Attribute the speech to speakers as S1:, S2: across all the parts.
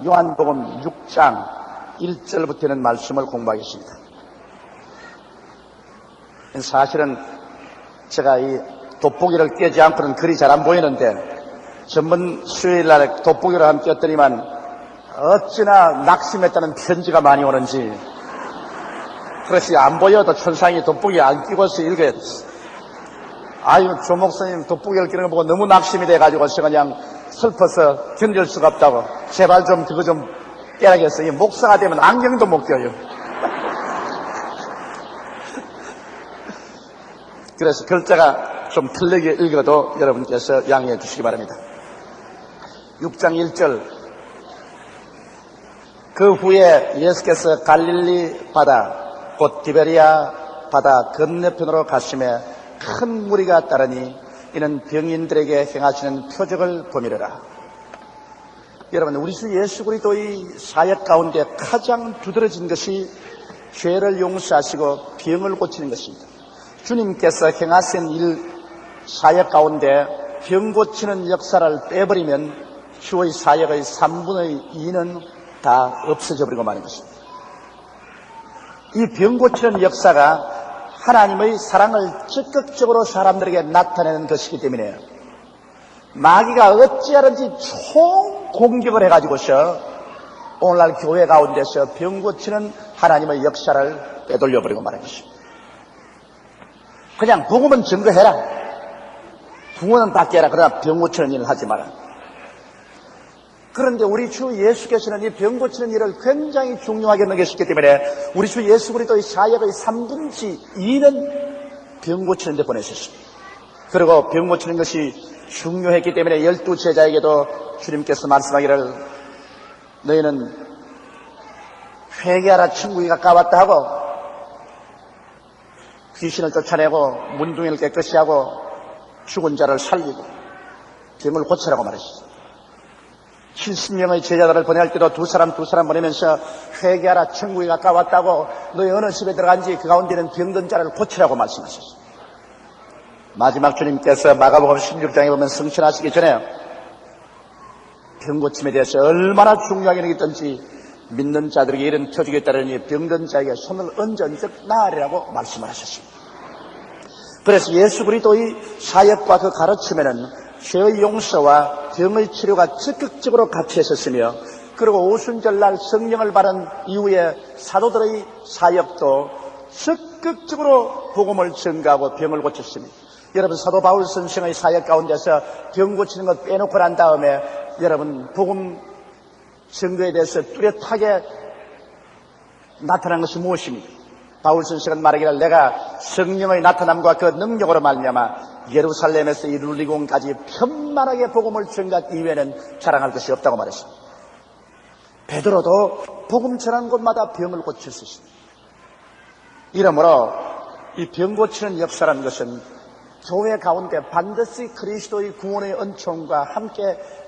S1: 요한복음 6장 1절부터 있는 말씀을 공부하겠습니다. 사실은 제가 이 돋보기를 떼지 않고는 글이 잘 안 보이는데 전번 수요일날 돋보기를 한번 꼈더니만 어찌나 낙심했다는 편지가 많이 오는지, 그래서 안 보여도 천상이 돋보기 안 끼고서 읽어야 돼. 아유, 조 목사님 돋보기를 끼는 거 보고 너무 낙심이 돼가지고 제가 그냥 슬퍼서 견딜 수가 없다고 제발 좀 그거 좀 깨라겠어. 이 목사가 되면 안경도 못 껴요. 그래서 글자가 좀 틀리게 읽어도 여러분께서 양해해 주시기 바랍니다. 6장 1절. 그 후에 예수께서 갈릴리 바다 곧 디베리아 바다 건너편으로 가시매 큰 무리가 따르니 이는 병인들에게 행하시는 표적을 보미르라. 여러분, 우리 주 예수 그리스도의 사역 가운데 가장 두드러진 것이 죄를 용서하시고 병을 고치는 것입니다. 주님께서 행하신 사역 가운데 병 고치는 역사를 빼버리면 주의 사역의 3분의 2는 다 없어져 버리고 마는 것입니다. 이 병 고치는 역사가 하나님의 사랑을 적극적으로 사람들에게 나타내는 것이기 때문에 마귀가 어찌하든지 총공격을 해가지고서 오늘날 교회 가운데서 병 고치는 하나님의 역사를 빼돌려버리고 마는 것입니다. 그냥 복음은 증거해라, 부모는 받게 해라, 그러나 병 고치는 일을 하지 마라. 그런데 우리 주 예수께서는 이 병 고치는 일을 굉장히 중요하게 여기셨기 때문에 우리 주 예수 그리스도의 사역의 3분의 2는 병 고치는 데 보내셨습니다. 그리고 병 고치는 것이 중요했기 때문에 12 제자에게도 주님께서 말씀하기를 너희는 회개하라, 천국이 가까웠다 하고 귀신을 쫓아내고 문둥이를 깨끗이 하고 죽은 자를 살리고 병을 고치라고 말했습니다. 70명의 제자들을 보낼 때도 두 사람 보내면서 회개하라, 천국이 가까웠다고, 너희 어느 집에 들어간지 그 가운데는 병든 자를 고치라고 말씀하셨습니다. 마지막 주님께서 마가복음 16장에 보면 승천하시기 전에 병 고침에 대해서 얼마나 중요하게 여기던지 믿는 자들에게 이런 표적에 따르니 병든 자에게 손을 얹은즉 나으리라고 말씀을 하셨습니다. 그래서 예수 그리스도의 사역과 그 가르침에는 죄의 용서와 병의 치료가 적극적으로 같이 있었으며, 그리고 오순절날 성령을 받은 이후에 사도들의 사역도 적극적으로 복음을 전가하고 병을 고쳤습니다. 여러분, 사도 바울 선생의 사역 가운데서 병 고치는 것 빼놓고 난 다음에 여러분 복음 전거에 대해서 뚜렷하게 나타난 것이 무엇입니까? 바울 선생은 말하기를 내가 성령의 나타남과 그 능력으로 말미암아 예루살렘에서 이룰리공까지 편만하게 복음을 전가하기 이외에는 자랑할 것이 없다고 말했습니다. 베드로도 복음 전하는 곳마다 병을 고칠 수 있습니다. 이러므로 이 병 고치는 역사라는 것은 교회 가운데 반드시 그리스도의 구원의 은총과 함께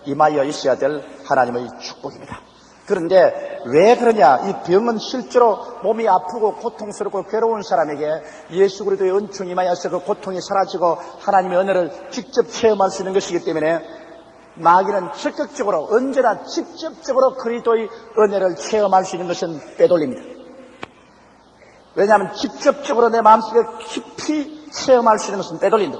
S1: 임하여 있어야 될 하나님의 축복입니다. 그런데 왜 그러냐? 이 병은 실제로 몸이 아프고 고통스럽고 괴로운 사람에게 예수 그리스도의 은총이 임하여서 그 고통이 사라지고 하나님의 은혜를 직접 체험할 수 있는 것이기 때문에 마귀는 적극적으로 언제나 직접적으로 그리스도의 은혜를 체험할 수 있는 것은 빼돌립니다. 왜냐하면 직접적으로 내 마음속에 깊이 체험할 수 있는 것은 빼돌린다.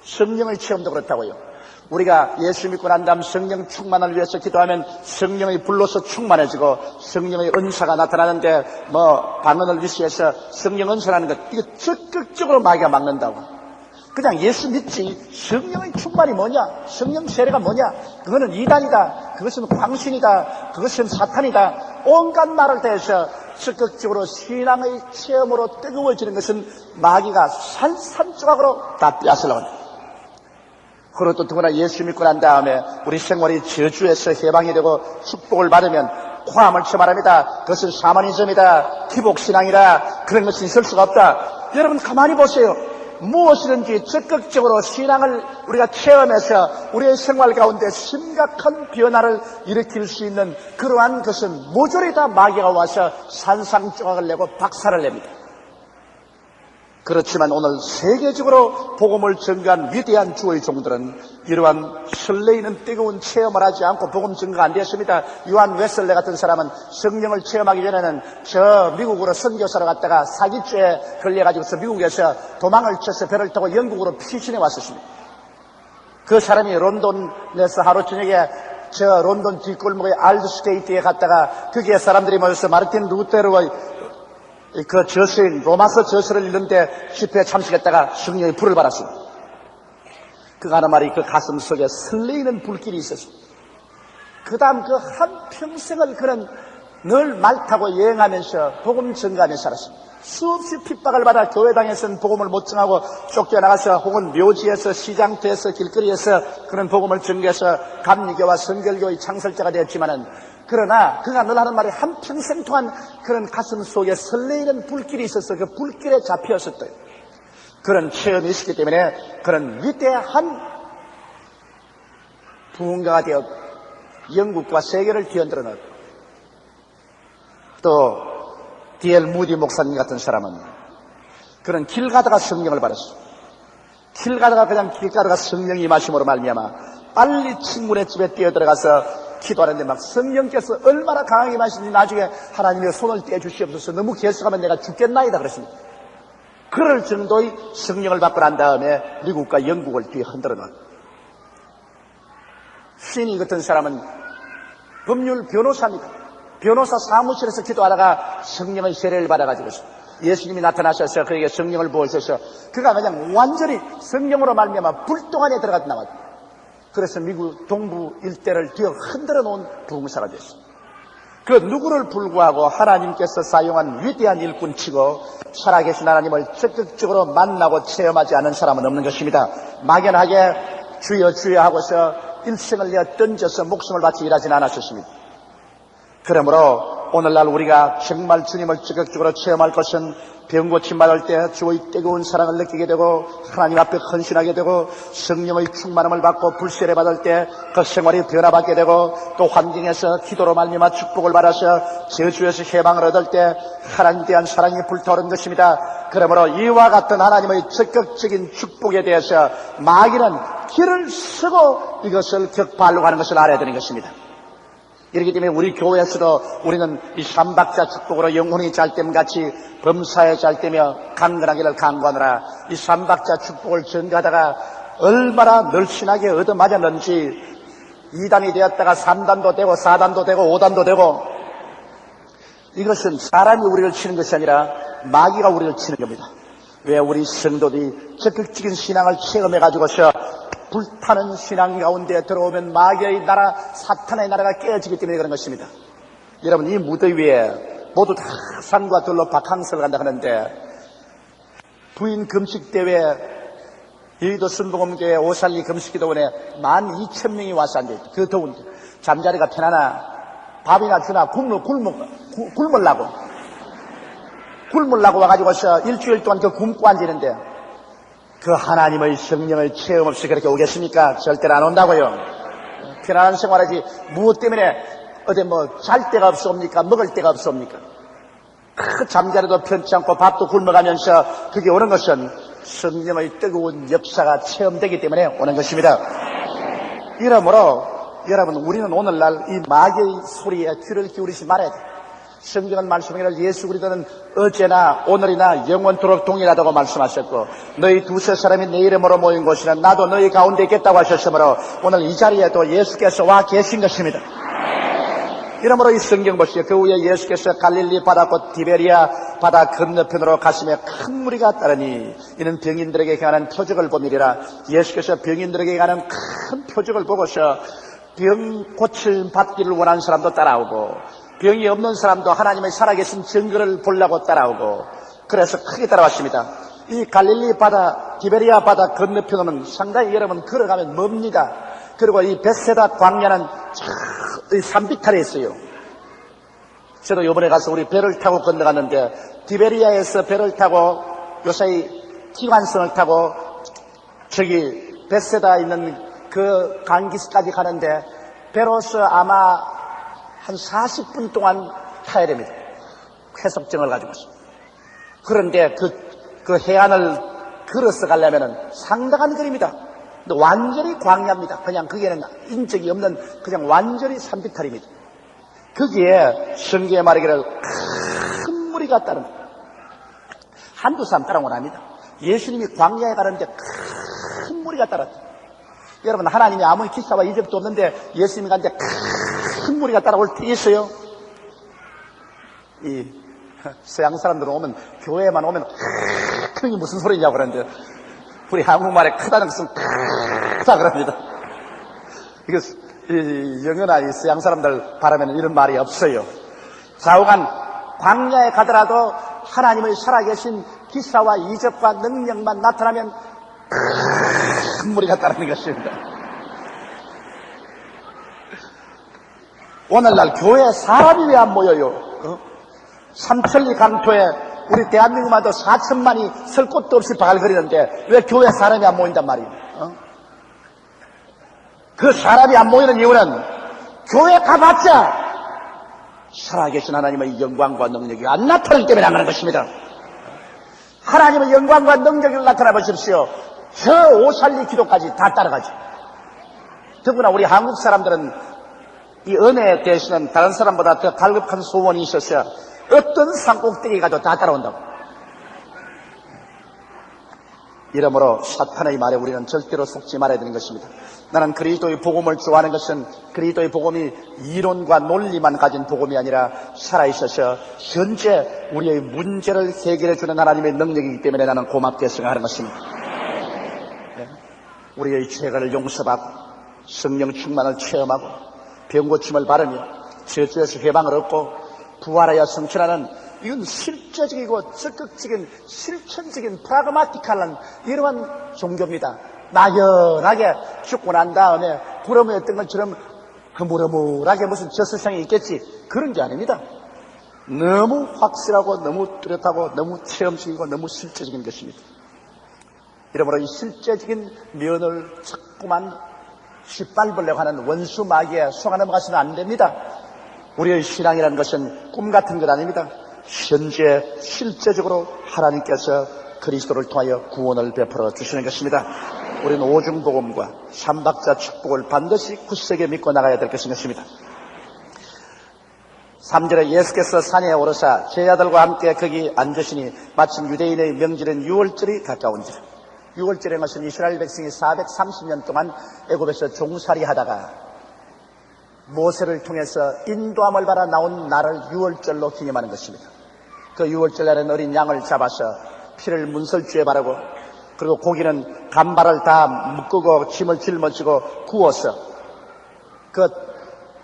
S1: 성령의 체험도 그렇다고요. 우리가 예수 믿고 난 다음 성령 충만을 위해서 기도하면 성령의 불로서 충만해지고 성령의 은사가 나타나는데 방언을 위시해서 성령 은사라는 것, 이거 적극적으로 마귀가 막는다고. 그냥 예수 믿지 성령의 충만이 뭐냐, 성령 세례가 뭐냐, 그거는 이단이다, 그것은 광신이다, 그것은 사탄이다, 온갖 말을 대해서 적극적으로 신앙의 체험으로 뜨거워지는 것은 마귀가 산산조각으로 다 빼앗으려고 합니다. 그리고 또 더구나 예수 믿고 난 다음에 우리 생활이 저주에서 해방이 되고 축복을 받으면 고함을 쳐 말합니다. 그것은 샤머니즘이다, 기복신앙이다, 그런 것이 있을 수가 없다. 여러분 가만히 보세요. 무엇이든지 적극적으로 신앙을 우리가 체험해서 우리의 생활 가운데 심각한 변화를 일으킬 수 있는 그러한 것은 모조리 다 마귀가 와서 산상조각을 내고 박살을 냅니다. 그렇지만 오늘 세계적으로 복음을 전가한 위대한 주의 종들은 이러한 설레이는 뜨거운 체험을 하지 않고 복음 전가가 안 되었습니다. 요한 웨슬레 같은 사람은 성령을 체험하기 전에는 저 미국으로 선교사로 갔다가 사기죄에 걸려가지고서 미국에서 도망을 쳐서 배를 타고 영국으로 피신해 왔었습니다. 그 사람이 런던에서 하루 저녁에 저 런던 뒷골목의 알드스테이트에 갔다가 거기에 사람들이 모여서 마르틴 루테르의 그 저서인 로마서 저서를 읽는데 집회에 참석했다가 성령의 불을 받았습니다. 그가 하는 말이 그 가슴 속에 설레이는 불길이 있었습니다. 그 다음 그 한평생을 그는 늘 말 타고 여행하면서 복음 전가하면서 살았습니다. 수없이 핍박을 받아 교회당에서는 복음을 못 전하고 쫓겨나가서 혹은 묘지에서 시장터에서 길거리에서 그런 복음을 전개해서 감리교와 선결교의 창설자가 되었지만은 그러나 그가 늘 하는 말이 한평생 동안 그런 가슴 속에 설레이는 불길이 있어서 그 불길에 잡혔었대요. 그런 체험이 있었기 때문에 그런 위대한 부흥가가 되어 영국과 세계를 뒤흔들어 놓았고 또 D.L. 무디 목사님 같은 사람은 그런 길 가다가 성령을 받았어요. 길 가다가 그냥 길 가다가 성령이 임하심으로 말미암아 빨리 친구네 집에 뛰어들어가서 기도하는데 막 성령께서 얼마나 강하게 임하시는지 나중에 하나님의 손을 떼주시옵소서 너무 계속하면 내가 죽겠나이다 그랬습니다. 그럴 정도의 성령을 받고 난 다음에 미국과 영국을 뒤에 흔들어 놓았다. 신이 같은 사람은 법률 변호사입니다. 변호사 사무실에서 기도하다가 성령의 세례를 받아가지고 예수님이 나타나셔서 그에게 성령을 부으셔서 그가 그냥 완전히 성령으로 말미암아 불똥 안에 들어가 나왔다. 그래서 미국 동부 일대를 뒤어 흔들어 놓은 부흥사가 됐습니다. 그 누구를 불구하고 하나님께서 사용한 위대한 일꾼치고 살아계신 하나님을 적극적으로 만나고 체험하지 않은 사람은 없는 것입니다. 막연하게 주여 주여 하고서 일생을 내어 던져서 목숨을 바치 일하지는 않았었습니다. 그러므로 오늘날 우리가 정말 주님을 적극적으로 체험할 것은 병 고침 받을 때 주의 뜨거운 사랑을 느끼게 되고 하나님 앞에 헌신하게 되고 성령의 충만함을 받고 불세례 받을 때 그 생활이 변화받게 되고 또 환경에서 기도로 말미암아 축복을 받아서 저주에서 해방을 얻을 때 하나님에 대한 사랑이 불타오른 것입니다. 그러므로 이와 같은 하나님의 적극적인 축복에 대해서 마귀는 길을 쓰고 이것을 격파하려고 하는 것을 알아야 되는 것입니다. 이렇기 때문에 우리 교회에서도 우리는 이 삼박자 축복으로 영혼이 잘됨같이 범사에 잘되며 강건하기를 간구하느라 이 삼박자 축복을 전가하다가 얼마나 늘씬하게 얻어맞았는지 2단이 되었다가 3단도 되고 4단도 되고 5단도 되고 이것은 사람이 우리를 치는 것이 아니라 마귀가 우리를 치는 겁니다. 왜 우리 성도들이 적극적인 신앙을 체험해가지고서 불타는 신앙 가운데 들어오면 마귀의 나라, 사탄의 나라가 깨어지기 때문에 그런 것입니다. 여러분, 이 무대 위에 모두 다 산과 들로 바캉스를 간다 하는데 부인 금식대회 여의도 순복음교회 오살리 금식기도원에 12,000명이 와서 앉아있다. 그 더운데 잠자리가 편하나 밥이나 주나 굶으려고 와가지고서 일주일 동안 그 굶고 앉아있는데 그 하나님의 성령을 체험 없이 그렇게 오겠습니까? 절대로 안 온다고요. 편안한 생활하지 무엇 때문에 어디 잘 데가 없습니까? 먹을 데가 없습니까? 그 잠자리도 편치 않고 밥도 굶어가면서 그게 오는 것은 성령의 뜨거운 역사가 체험되기 때문에 오는 것입니다. 이러므로 여러분 우리는 오늘날 이 마귀의 소리에 귀를 기울이지 말아야 돼요. 성경은 말씀하기를 예수 그리스도는 어제나 오늘이나 영원토록 동일하다고 말씀하셨고 너희 두세 사람이 내 이름으로 모인 곳이는 나도 너희 가운데 있겠다고 하셨으므로 오늘 이 자리에도 예수께서 와 계신 것입니다. 이러므로 이 성경 보시죠. 그 후에 예수께서 갈릴리 바다곧 디베리아 바다 건너편으로 가시며 큰 무리가 따르니 이는 병인들에게 행하는 표적을 보미리라. 예수께서 병인들에게 행하는 큰 표적을 보고서 병 고칠 받기를 원하는 사람도 따라오고 병이 없는 사람도 하나님의 살아계신 증거를 보려고 따라오고 그래서 크게 따라왔습니다. 이 갈릴리 바다 디베리아 바다 건너편은 상당히 여러분 걸어가면 멉니다. 그리고 이 벳세다 광야는 산비탈에 있어요. 저도 이번에 가서 우리 배를 타고 건너갔는데 디베리아에서 배를 타고 요사이 티관성을 타고 저기 벳세다 있는 그 강기스까지 가는데 배로서 아마 한 40분 동안 타야 됩니다. 회석증을 가지고서. 그런데 그 그 해안을 걸어서 가려면은 상당한 거리입니다. 근데 완전히 광야입니다. 그냥 거기에는 인적이 없는 그냥 완전히 산비탈입니다. 거기에 성경에 말하기를 큰 무리가 따릅니다. 한두 사람 따라온 건 아닙니다. 예수님이 광야에 가는데 큰 무리가 따랐다. 여러분, 하나님이 아무리 기사와 이적도 없는데 예수님이 가는데 큰 무리가 따라올 때 있어요. 이 서양 사람들은 오면, 교회에만 오면 큰 게 무슨 소리냐고 그러는데, 우리 한국말에 크다는 것은 크다 그럽니다. 이거 영어나 이 서양 사람들 바라면 이런 말이 없어요. 좌우간 광야에 가더라도 하나님의 살아계신 기사와 이적과 능력만 나타나면 큰 무리가 따르는 것입니다. 오늘날 교회에 사람이 왜 안 모여요? 삼천리 강토에 우리 대한민국만도 4천만이 설 곳도 없이 바글거리는데 왜 교회에 사람이 안 모인단 말이에요? 그 사람이 안 모이는 이유는 교회 가봤자 살아계신 하나님의 영광과 능력이 안 나타나기 때문에 안 가는 것입니다. 하나님의 영광과 능력이 나타나 보십시오. 저 오살리 기도까지 다 따라가죠. 더구나 우리 한국 사람들은 이 은혜에 대해서는 다른 사람보다 더 갈급한 소원이 있어서 어떤 산꼭대기 가도 다 따라온다고. 이러므로 사탄의 말에 우리는 절대로 속지 말아야 되는 것입니다. 나는 그리스도의 복음을 좋아하는 것은 그리스도의 복음이 이론과 논리만 가진 복음이 아니라 살아있어서 현재 우리의 문제를 해결해주는 하나님의 능력이기 때문에 나는 고맙게 생각하는 것입니다. 우리의 죄를 용서받고 성령 충만을 체험하고 병고침을 바르며 저주에서 해방을 얻고 부활하여 성천하는 이건 실제적이고 적극적인 실천적인 프라그마티칼한 이러한 종교입니다. 막연하게 죽고 난 다음에 부러무였던 것처럼 흐물흐물하게 무슨 저세상에 있겠지, 그런 게 아닙니다. 너무 확실하고 너무 뚜렷하고 너무 체험적이고 너무 실제적인 것입니다. 이러므로 이 실제적인 면을 자꾸만 짓밟으려고 하는 원수 마귀에 속아 넘어가서는 안 됩니다. 우리의 신앙이라는 것은 꿈 같은 것 아닙니다. 현재 실제적으로 하나님께서 그리스도를 통하여 구원을 베풀어 주시는 것입니다. 우리는 오중복음과 삼박자 축복을 반드시 굳세게 믿고 나가야 될 것입니다. 3절에 예수께서 산에 오르사 제자들과 함께 거기 앉으시니 마침 유대인의 명절인 유월절이 가까운지라. 유월절의 것은 이스라엘 백성이 430년 동안 애굽에서 종살이 하다가 모세를 통해서 인도함을 받아 나온 날을 유월절로 기념하는 것입니다. 그 유월절날에는 어린 양을 잡아서 피를 문설주에 바르고 그리고 고기는 간발을 다 묶고 침을 짊어지고 구워서 그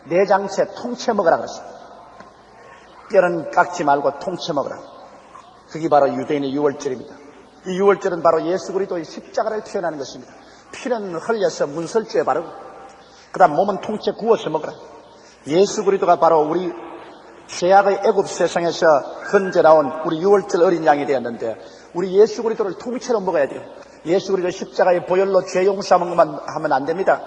S1: 내장채 통째 먹으라 그랬습니다. 뼈는 깎지 말고 통째 먹으라. 그게 바로 유대인의 유월절입니다. 이 유월절은 바로 예수 그리스도의 십자가를 표현하는 것입니다. 피는 흘려서 문설주에 바르고 그 다음 몸은 통째 구워서 먹으라. 예수 그리스도가 바로 우리 죄악의 애굽 세상에서 건져 나온 우리 유월절 어린 양이 되었는데 우리 예수 그리스도를 통째로 먹어야 돼요. 예수 그리스도 십자가의 보혈로 죄 용서만 하면 안 됩니다.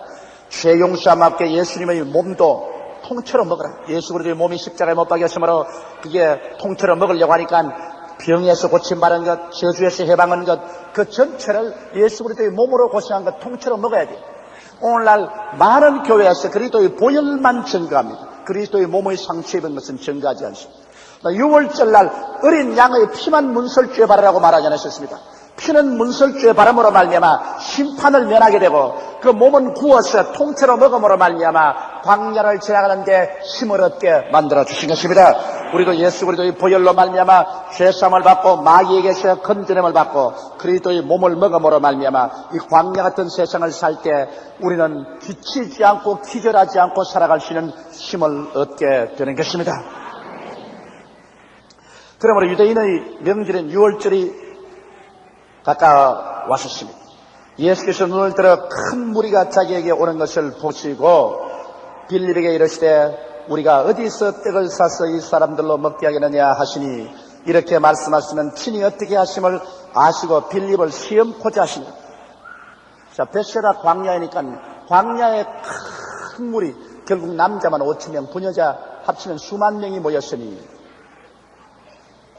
S1: 죄 용서함 앞에 예수님의 몸도 통째로 먹으라. 예수 그리스도의 몸이 십자가에 못 박였으므로 그게 통째로 먹으려고 하니까 병에서 고침받은 것, 저주에서 해방한 것, 그 전체를 예수 그리스도의 몸으로 고생한 것 통째로 먹어야 돼요. 오늘날 많은 교회에서 그리스도의 보혈만 증거합니다. 그리스도의 몸의 상처 입은 것은 증거하지 않습니다. 6월절날 어린 양의 피만 문설주에 바르라고 말하지 않으셨습니다. 피는 문설주에 바름으로 말미암아 심판을 면하게 되고 그 몸은 구워서 통째로 먹음으로 말미암아 광야를 지나가는데 힘을 얻게 만들어 주신 것입니다. 우리도 예수 그리스도의 보혈로 말미암아 죄사함을 받고 마귀에게서 건져냄을 받고 그리스도의 몸을 먹음으로 말미암아 이 광야 같은 세상을 살 때 우리는 지치지 않고 기절하지 않고 살아갈 수 있는 힘을 얻게 되는 것입니다. 그러므로 유대인의 명절인 유월절이 가까웠습니다. 예수께서 눈을 들어 큰 무리가 자기에게 오는 것을 보시고 빌립에게 이르시되 우리가 어디서 떡을 사서 이 사람들로 먹게 하겠느냐 하시니 이렇게 말씀하시면 친히 어떻게 하심을 아시고 빌립을 시험코자 하시니. 자, 베세다 광야이니까 광야에 큰 무리, 결국 남자만 5,000명, 부녀자 합치면 수만 명이 모였으니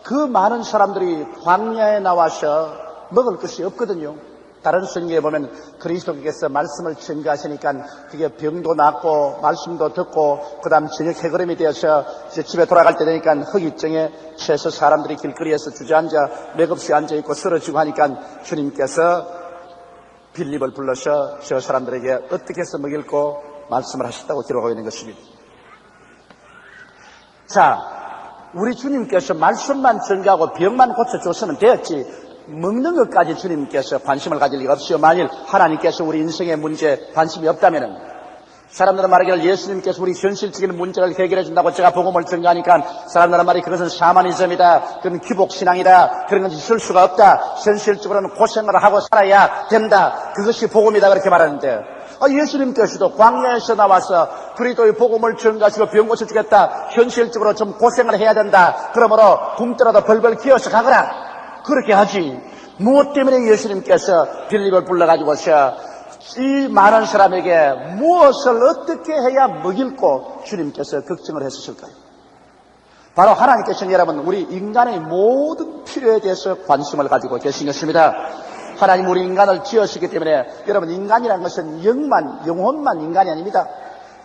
S1: 그 많은 사람들이 광야에 나와서 먹을 것이 없거든요. 다른 성경에 보면 그리스도께서 말씀을 증거하시니까 그게 병도 낫고 말씀도 듣고 그 다음 저녁 해그름이 되어서 이제 집에 돌아갈 때 되니까 허기증에 취해서 사람들이 길거리에서 주저앉아 맥없이 앉아있고 쓰러지고 하니까 주님께서 빌립을 불러서 저 사람들에게 어떻게 해서 먹일고 말씀을 하셨다고 기록하고 있는 것입니다. 자, 우리 주님께서 말씀만 증거하고 병만 고쳐줬으면 되었지 먹는 것까지 주님께서 관심을 가질 리가 없어요. 만일 하나님께서 우리 인생의 문제에 관심이 없다면은 사람들은 말하기를 예수님께서 우리 현실적인 문제를 해결해 준다고 제가 복음을 증거하니까 사람들은 말이 그것은 샤머니즘이다, 그건 기복신앙이다, 그런 건 있을 수가 없다, 현실적으로는 고생을 하고 살아야 된다, 그것이 복음이다 그렇게 말하는데 예수님께서도 광야에서 나와서 그리스도의 복음을 증거하시고 병 고쳐주겠다, 현실적으로 좀 고생을 해야 된다, 그러므로 굶더라도 벌벌 기어서 가거라 그렇게 하지. 무엇 때문에 예수님께서 빌립을 불러가지고서 이 많은 사람에게 무엇을 어떻게 해야 먹일고 주님께서 걱정을 했으실까요? 바로 하나님께서는 여러분 우리 인간의 모든 필요에 대해서 관심을 가지고 계신 것입니다. 하나님 우리 인간을 지으시기 때문에 여러분 인간이라는 것은 영혼만 인간이 아닙니다.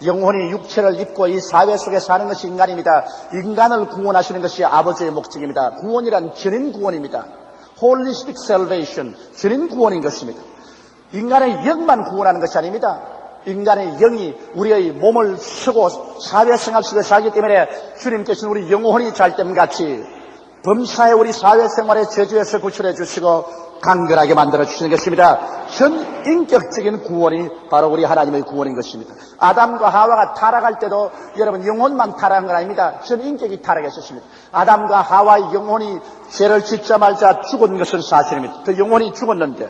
S1: 영혼이 육체를 입고 이 사회 속에 사는 것이 인간입니다. 인간을 구원하시는 것이 아버지의 목적입니다. 구원이란 전인 구원입니다. Holistic Salvation, 전인 구원인 것입니다. 인간의 영만 구원하는 것이 아닙니다. 인간의 영이 우리의 몸을 쓰고 사회생활 속에 살기 때문에 주님께서는 우리 영혼이 잘됨 같이 범사에 우리 사회생활의 저주에서 구출해 주시고 강건하게 만들어 주시는 것입니다. 전 인격적인 구원이 바로 우리 하나님의 구원인 것입니다. 아담과 하와가 타락할 때도 여러분 영혼만 타락한 건 아닙니다. 전 인격이 타락했었습니다. 아담과 하와의 영혼이 죄를 짓자마자 죽은 것은 사실입니다. 그 영혼이 죽었는데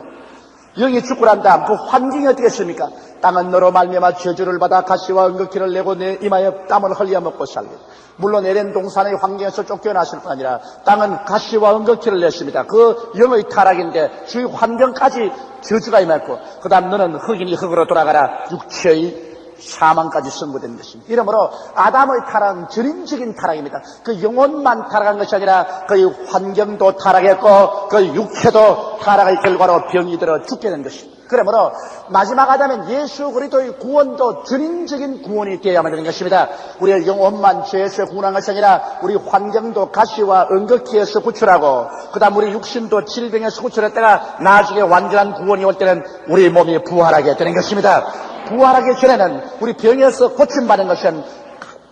S1: 영이 죽고 난 다음 그 환경이 어떻겠습니까? 땅은 너로 말미암아 저주를 받아 가시와 은극기를 내고 내 이마에 땀을 흘려 먹고 살게. 물론 에덴 동산의 환경에서 쫓겨났을 뿐 아니라 땅은 가시와 은극기를 냈습니다. 그 영의 타락인데 주위 환경까지 저주가 임했고 그 다음 너는 흙이니 흙으로 돌아가라. 육체의 사망까지 선고된 것입니다. 이러므로 아담의 타락은 전인적인 타락입니다. 그 영혼만 타락한 것이 아니라 그 환경도 타락했고 그 육체도 타락의 결과로 병이 들어 죽게 된 것입니다. 그러므로 마지막 아담은 예수 그리스도의 구원도 전인적인 구원이 되어야만 되는 것입니다. 우리의 영혼만 죄에서 구원한 것이 아니라 우리 환경도 가시와 은극기에서 구출하고 그 다음 우리 육신도 질병에서 구출했다가 나중에 완전한 구원이 올 때는 우리 몸이 부활하게 되는 것입니다. 부활하기 전에는 우리 병에서 고침받는 것은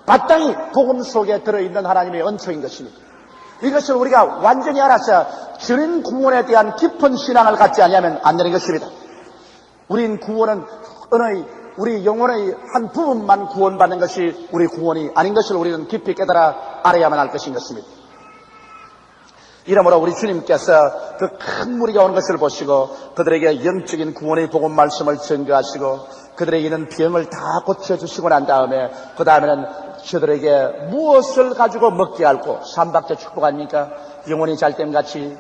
S1: 마땅히 복음 속에 들어있는 하나님의恩초인 것입니다. 이것을 우리가 완전히 알아서 전인 구원에 대한 깊은 신앙을 갖지 않으면 안 되는 것입니다. 우린 구원은 우리 영혼의 한 부분만 구원받는 것이 우리 구원이 아닌 것을 우리는 깊이 깨달아 알아야만 할 것인 것입니다. 이러므로 우리 주님께서 그 큰 무리가 오는 것을 보시고 그들에게 영적인 구원의 복음 말씀을 전가하시고 그들에게 있는 병을 다 고쳐주시고 난 다음에 그 다음에는 저들에게 무엇을 가지고 먹게 할고 삼박자 축복 아닙니까? 영혼이 잘됨같이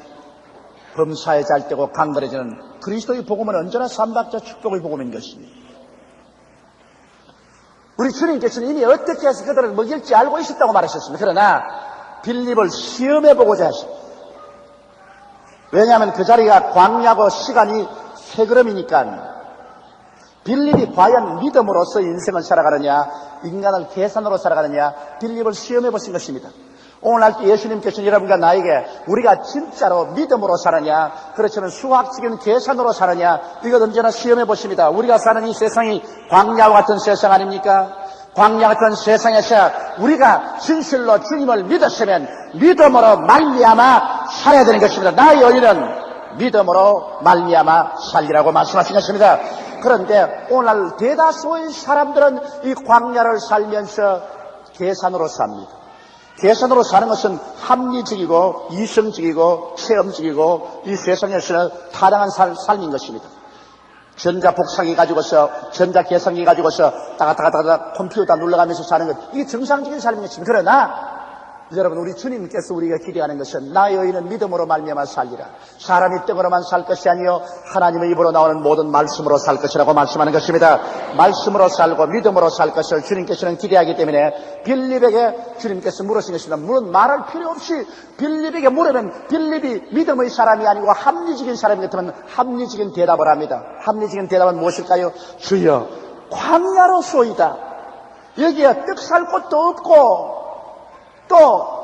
S1: 범사에 잘되고 강건해지는 그리스도의 복음은 언제나 삼박자 축복의 복음인 것입니다. 우리 주님께서는 이미 어떻게 해서 그들을 먹일지 알고 있었다고 말하셨습니다. 그러나 빌립을 시험해보고자 하십니다. 왜냐하면 그 자리가 광야고 시간이 세 걸음이니까 빌립이 과연 믿음으로서 인생을 살아가느냐 인간을 계산으로 살아가느냐 빌립을 시험해 보신 것입니다. 오늘날 예수님께서는 여러분과 나에게 우리가 진짜로 믿음으로 사느냐 그렇지만 수학적인 계산으로 사느냐 이것 언제나 시험해 보십니다. 우리가 사는 이 세상이 광야와 같은 세상 아닙니까? 광야 같은 세상에서 우리가 진실로 주님을 믿었으면 믿음으로 말미암아 살아야 되는 것입니다. 나의 의인은 믿음으로 말미암아 살리라고 말씀하신 것입니다. 그런데 오늘 대다수의 사람들은 이 광야를 살면서 계산으로 삽니다. 계산으로 사는 것은 합리적이고 이성적이고 체험적이고 이 세상에서 타당한 삶인 것입니다. 전자복사기 가지고서 전자계산기 가지고서 따가따가따가 컴퓨터 눌러가면서 사는 것 이게 정상적인 삶인 것입니다. 그러나 여러분, 우리 주님께서 우리가 기대하는 것은 나의 의인은 믿음으로 말미암아 살리라. 사람이 떡으로만 살 것이 아니요 하나님의 입으로 나오는 모든 말씀으로 살 것이라고 말씀하는 것입니다. 말씀으로 살고 믿음으로 살 것을 주님께서는 기대하기 때문에 빌립에게 주님께서 물으신 것입니다. 물론 말할 필요 없이 빌립에게 물으면 빌립이 믿음의 사람이 아니고 합리적인 사람이 같으면 합리적인 대답을 합니다. 합리적인 대답은 무엇일까요? 주여, 광야로 쏘이다. 여기에 떡 살 곳도 없고 또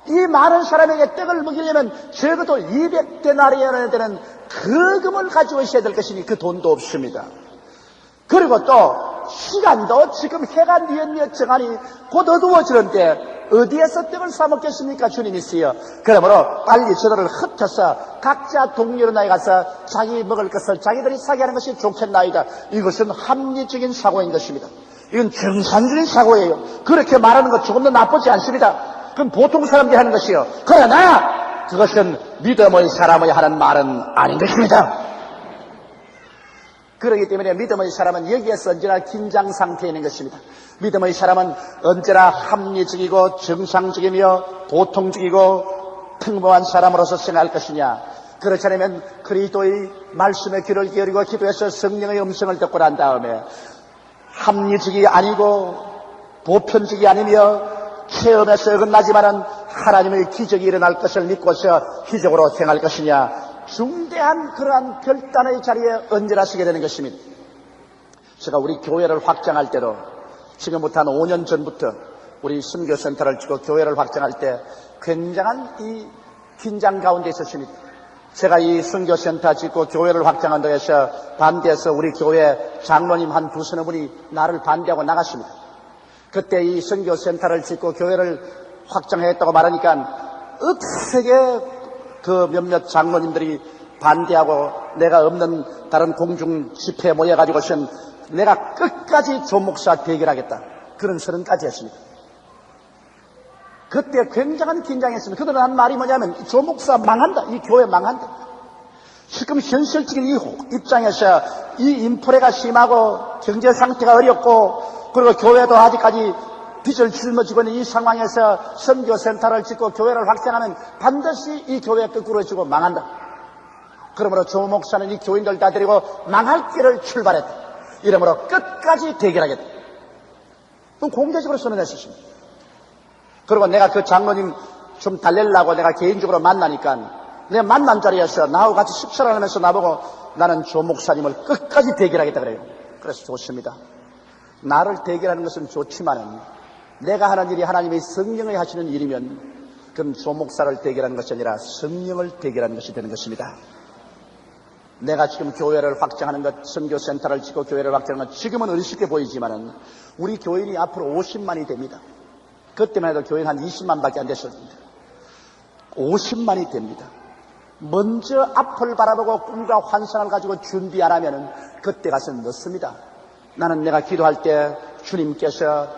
S1: 이 많은 사람에게 떡을 먹이려면 적어도 200데나리온에 되는 그 금을 가지고 있어야 될 것이니 그 돈도 없습니다. 그리고 또 시간도 지금 해가 뉘엿뉘엿 정하니 곧 어두워지는데 어디에서 떡을 사 먹겠습니까? 주님이시여. 그러므로 빨리 저들을 흩어서 각자 동료로 나에 가서 자기 먹을 것을 자기들이 사게 하는 것이 좋겠나이다. 이것은 합리적인 사고인 것입니다. 이건 정상적인 사고예요. 그렇게 말하는 것 조금도 나쁘지 않습니다. 그건 보통 사람들이 하는 것이요. 그러나 그것은 믿음의 사람의 하는 말은 아닌 것입니다. 그렇기 때문에 믿음의 사람은 여기에서 언제나 긴장 상태에 있는 것입니다. 믿음의 사람은 언제나 합리적이고 정상적이며 보통적이고 평범한 사람으로서 생각할 것이냐. 그렇지 않으면 그리스도의 말씀에 귀를 기울이고 기도해서 성령의 음성을 듣고 난 다음에 합리적이 아니고 보편적이 아니며 체험에서 어긋나지만은 하나님의 기적이 일어날 것을 믿고서 기적으로 행할 것이냐. 중대한 그러한 결단의 자리에 언제나 서게 되는 것입니다. 제가 우리 교회를 확장할 때도 지금부터 한 5년 전부터 우리 선교센터를 짓고 교회를 확장할 때 굉장한 이 긴장 가운데 있었습니다. 제가 이 선교센터 짓고 교회를 확장한다고 해서 반대해서 우리 교회 장로님 한 두서너 분이 나를 반대하고 나갔습니다. 그때 이 선교센터를 짓고 교회를 확장했다고 말하니까 억세게 그 몇몇 장로님들이 반대하고 내가 없는 다른 공중 집회에 모여가지고선 내가 끝까지 조목사 대결하겠다. 그런 선언까지 했습니다. 그때 굉장한 긴장했습니다. 그들은 한 말이 뭐냐면 이 조목사 망한다. 이 교회 망한다. 지금 현실적인 이 입장에서 이 인플레가 심하고 경제 상태가 어렵고 그리고 교회도 아직까지 빚을 짊어지고 있는 이 상황에서 선교센터를 짓고 교회를 확장하면 반드시 이 교회가 거꾸로지고 망한다. 그러므로 조 목사는 이 교인들 다 데리고 망할 길을 출발했다. 이러므로 끝까지 대결하겠다. 그럼 공개적으로 선언했었습니다. 그리고 내가 그 장로님 좀 달래려고 내가 개인적으로 만나니까 내가 만난 자리에서 나하고 같이 식사를 하면서 나보고 나는 조 목사님을 끝까지 대결하겠다 그래요. 그래서 좋습니다. 나를 대결하는 것은 좋지만은 내가 하는 일이 하나님의 성령이 하시는 일이면 그럼 조 목사를 대결하는 것이 아니라 성령을 대결하는 것이 되는 것입니다. 내가 지금 교회를 확장하는 것, 선교센터를 짓고 교회를 확장하는 것 지금은 어리석게 보이지만은 우리 교인이 앞으로 50만이 됩니다. 그때만 해도 교인 한 20만밖에 안 됐었습니다. 50만이 됩니다. 먼저 앞을 바라보고 꿈과 환상을 가지고 준비 안 하면은 그때 가서 늦습니다. 나는 내가 기도할 때 주님께서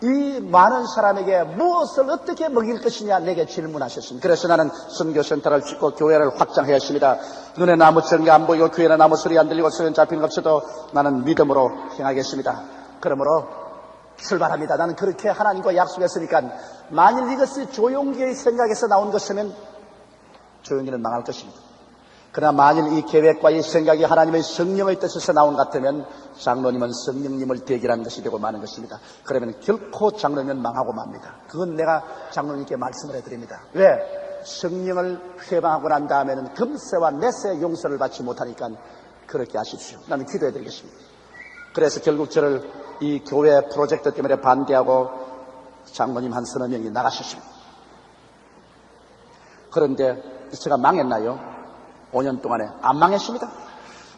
S1: 이 많은 사람에게 무엇을 어떻게 먹일 것이냐 내게 질문하셨습니다. 그래서 나는 선교센터를 짓고 교회를 확장하였습니다. 눈에 나무 전가 안 보이고 귀에는 나무 소리 안 들리고 소리 잡히는 것 없어도 나는 믿음으로 행하겠습니다. 그러므로 출발합니다. 나는 그렇게 하나님과 약속했으니까 만일 이것이 조용기의 생각에서 나온 것이면 조용기는 망할 것입니다. 그러나 만일 이 계획과 이 생각이 하나님의 성령의 뜻에서 나온 것 같으면 장로님은 성령님을 대결하는 것이 되고 마는 것입니다. 그러면 결코 장로님은 망하고 맙니다. 그건 내가 장로님께 말씀을 해드립니다. 왜? 성령을 회방하고 난 다음에는 금세와 넷세 용서를 받지 못하니까 그렇게 하십시오. 나는 기도해드리겠습니다. 그래서 결국 저를 이 교회 프로젝트 때문에 반대하고 장로님 한 서너 명이 나가셨습니다. 그런데 제가 망했나요? 5년 동안에 안 망했습니다.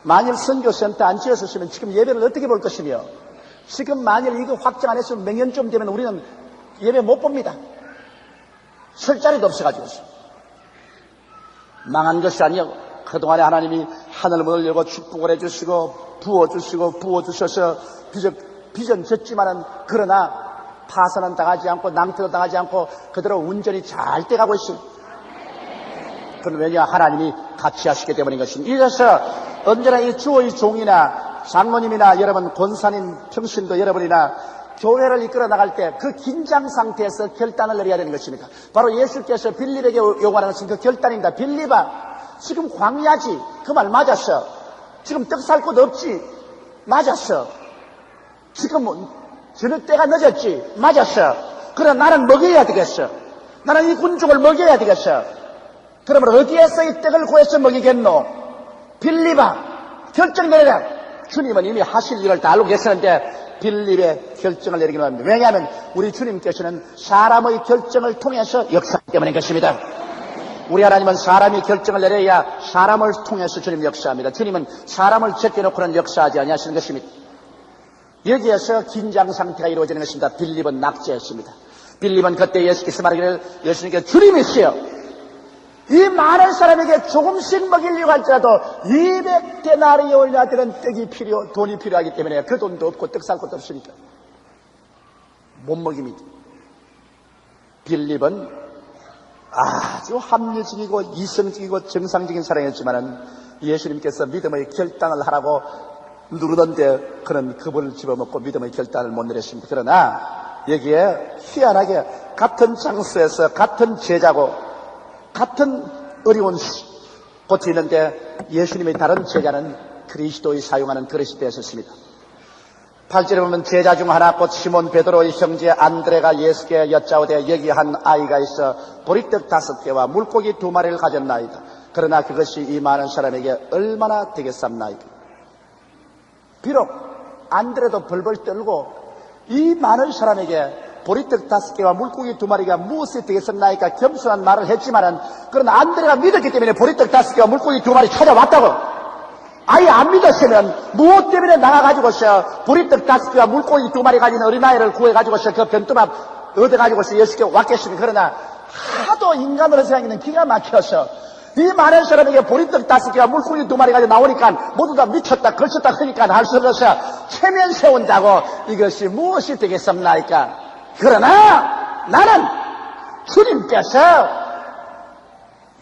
S1: 만일 선교센터 안 지었었으면 지금 예배를 어떻게 볼 것이며 지금 만일 이거 확정 안 했으면 몇 년쯤 되면 우리는 예배 못 봅니다. 설 자리도 없어가지고 망한 것이 아니고 그동안에 하나님이 하늘문을 열고 축복을 해주시고 부어주셔서 빚은 졌지만은 그러나 파산은 당하지 않고 낭패도 당하지 않고 그대로 운전이 잘 돼가고 있습니다. 그건 왜냐? 하나님이 같이 하시기 때문인 것입니다. 이래서 언제나 이 주의 종이나 장로님이나 여러분 권사님 평신도 여러분이나 교회를 이끌어 나갈 때 그 긴장 상태에서 결단을 내려야 되는 것입니다. 바로 예수께서 빌립에게 요구하는 것은 그 결단입니다. 빌립아, 지금 광야지. 그 말 맞았어. 지금 떡 살 곳 없지. 맞았어. 지금 저녁 때가 늦었지. 맞았어. 그러나 나는 먹여야 되겠어. 나는 이 군중을 먹여야 되겠어. 그러면 어디에서 이 떡을 구해서 먹이겠노? 빌립아, 결정 내려라. 주님은 이미 하실 일을 다 알고 계시는데 빌립의 결정을 내리기로 합니다. 왜냐하면 우리 주님께서는 사람의 결정을 통해서 역사하기 때문인 것입니다. 우리 하나님은 사람이 결정을 내려야 사람을 통해서 주님 역사합니다. 주님은 사람을 제껴놓고는 역사하지 아니하시는 것입니다. 여기에서 긴장 상태가 이루어지는 것입니다. 빌립은 낙제했습니다. 빌립은 그때 예수께서 말하기를 예수님께 주님이시여 이 많은 사람에게 조금씩 먹이려고 할지라도 200데나리온이나 되는 돈이 필요하기 때문에 그 돈도 없고 떡 살 것도 없으니까 못 먹입니다. 빌립은 아주 합리적이고 이성적이고 정상적인 사람이었지만은 예수님께서 믿음의 결단을 하라고 누르던데 그는 그분을 집어먹고 믿음의 결단을 못 내렸습니다. 그러나 여기에 희한하게 같은 장소에서 같은 제자고 같은 어려운 곳이 있는데 예수님의 다른 제자는 그리스도의 사용하는 그릇이 되었습니다. 8절에 보면 제자 중 하나 곧 시몬 베드로의 형제 안드레가 예수께 여짜오되 여기 한 아이가 있어 보리떡 5개와 물고기 2마리를 가졌나이다. 그러나 그것이 이 많은 사람에게 얼마나 되겠습나이까. 비록 안드레도 벌벌 떨고 이 많은 사람에게 보리떡 5개와 물고기 2마리가 무엇이 되겠습니까? 겸손한 말을 했지만은, 그러나 안드레가 믿었기 때문에 보리떡 5개와 물고기 2마리 찾아왔다고. 아예 안 믿었으면 무엇 때문에 나가가지고서 보리떡 5개와 물고기 2마리 가진 어린아이를 구해가지고서 그 변두밥 얻어가지고서 예수께 왔겠습니까? 그러나 하도 인간으로 생각하기는 기가 막혀서 이 많은 사람에게 보리떡 5개와 물고기 2마리 가지고 나오니까 모두 다 미쳤다 걸쳤다 하니까 할 수 없어서 체면 세운다고 이것이 무엇이 되겠습니까? 그러나 나는 주님께서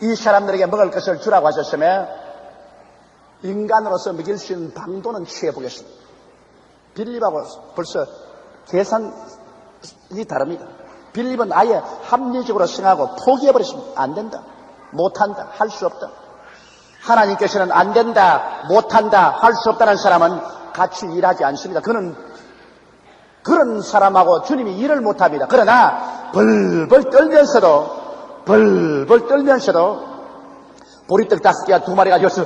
S1: 이 사람들에게 먹을 것을 주라고 하셨으며 인간으로서 먹일 수 있는 방도는 취해보겠습니다. 빌립하고 벌써 계산이 다릅니다. 빌립은 아예 합리적으로 생각하고 포기해버렸습니다. 안 된다, 못한다, 할 수 없다. 하나님께서는 안 된다, 못한다, 할 수 없다는 사람은 같이 일하지 않습니다. 그런 사람하고 주님이 일을 못합니다. 그러나 벌벌 떨면서도 보리떡 5개와 2마리 가져서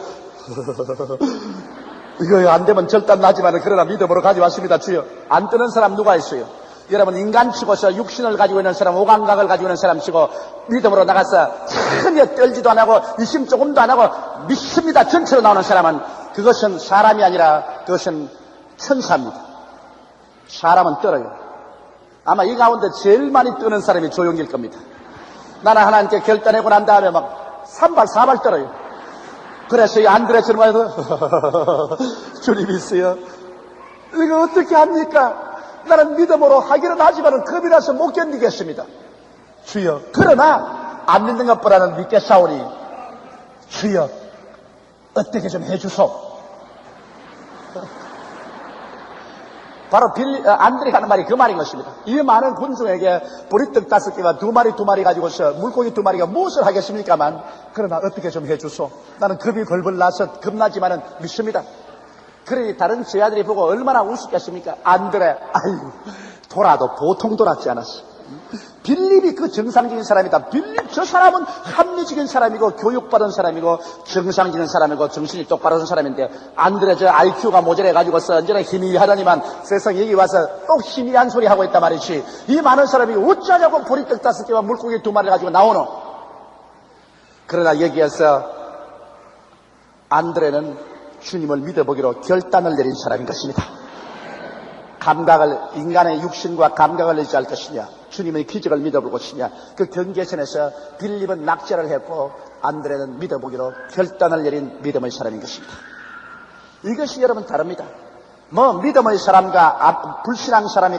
S1: 이거 안 되면 절단 나지만 그러나 믿음으로 가져왔습니다. 주여. 안 뜨는 사람 누가 있어요? 여러분 인간 치고서 육신을 가지고 있는 사람, 오감각을 가지고 있는 사람 치고 믿음으로 나가서 전혀 떨지도 안 하고 의심 조금도 안 하고 믿습니다 전체로 나오는 사람은 그것은 사람이 아니라 그것은 천사입니다. 사람은 떨어요. 아마 이 가운데 제일 많이 뜨는 사람이 조용길 겁니다. 나는 하나님께 결단하고 난 다음에 막 3발 4발 떨어요. 그래서 이 안드레처럼 해서 주님이 있어요. 이거 어떻게 합니까? 나는 믿음으로 하기는 하지만 겁이 나서 못 견디겠습니다. 주여. 그러나 안 믿는 것보다는 믿겠사오니 주여 어떻게 좀 해주소. 바로 안드레가 하는 말이 그 말인 것입니다. 이 많은 군중에게 보리떡 5개와 2마리 가지고서 물고기 2마리가 무엇을 하겠습니까만 그러나 어떻게 좀 해주소. 나는 겁이 벌벌 나서 겁나지만은 믿습니다. 그러니 다른 제자들이 보고 얼마나 우습겠습니까? 안드레, 아이고 돌아도 보통 돌았지 않았어. 빌립이 그 정상적인 사람이다. 빌립 저 사람은 합리적인 사람이고 교육받은 사람이고 정상적인 사람이고 정신이 똑바로 선 사람인데 안드레 저 IQ가 모자라가지고서 언제나 희미하더니만 세상 여기 와서 또 희미한 소리 하고 있단 말이지. 이 많은 사람이 어쩌자고 보리떡 5개와 물고기 2마리 가지고 나오노. 그러나 여기에서 안드레는 주님을 믿어보기로 결단을 내린 사람인 것입니다. 인간의 육신과 감각을 의지할 것이냐, 주님의 기적을 믿어볼 것이냐, 그 경계선에서 빌립은 낙제를 했고 안드레는 믿어보기로 결단을 내린 믿음의 사람인 것입니다. 이것이 여러분 다릅니다. 믿음의 사람과 불신앙 사람이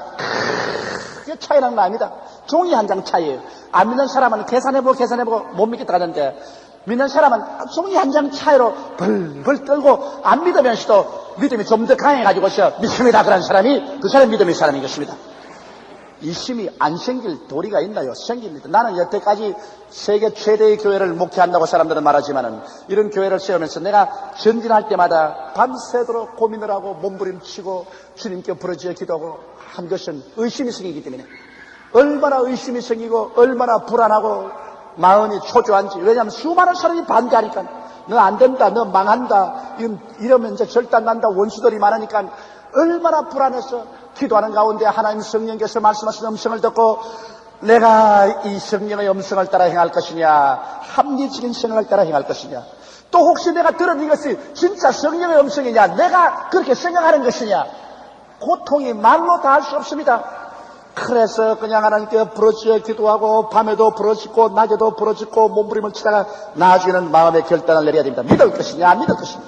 S1: 크게 차이나는 거 아닙니다. 종이 한 장 차이예요. 안 믿는 사람은 계산해보고 못 믿겠다 하는데 믿는 사람은 종이 한 장 차이로 벌벌 떨고 안 믿으면서도 믿음이 좀 더 강해가지고서 믿습니다 그런 사람이 그 사람이 믿음의 사람인 것입니다. 이 힘이 안 생길 도리가 있나요? 생깁니다. 나는 여태까지 세계 최대의 교회를 목회한다고 사람들은 말하지만은 이런 교회를 세우면서 내가 전진할 때마다 밤새도록 고민을 하고 몸부림치고 주님께 부르짖어 기도하고 한 것은 의심이 생기기 때문에 얼마나 의심이 생기고 얼마나 불안하고 마음이 초조한지. 왜냐하면 수많은 사람이 반대하니까 너 안 된다, 너 망한다 이러면 이제 절단난다 원수들이 많으니까 얼마나 불안해서 기도하는 가운데 하나님 성령께서 말씀하신 음성을 듣고 내가 이 성령의 음성을 따라 행할 것이냐, 합리적인 생각을 따라 행할 것이냐, 또 혹시 내가 들은 이것이 진짜 성령의 음성이냐, 내가 그렇게 생각하는 것이냐, 고통이 말로 다 할 수 없습니다. 그래서 그냥 하나님께 부르짖어 기도하고 밤에도 부르짖고 낮에도 부르짖고 몸부림을 치다가 나중에는 마음의 결단을 내려야 됩니다. 믿을 것이냐 안 믿을 것이냐.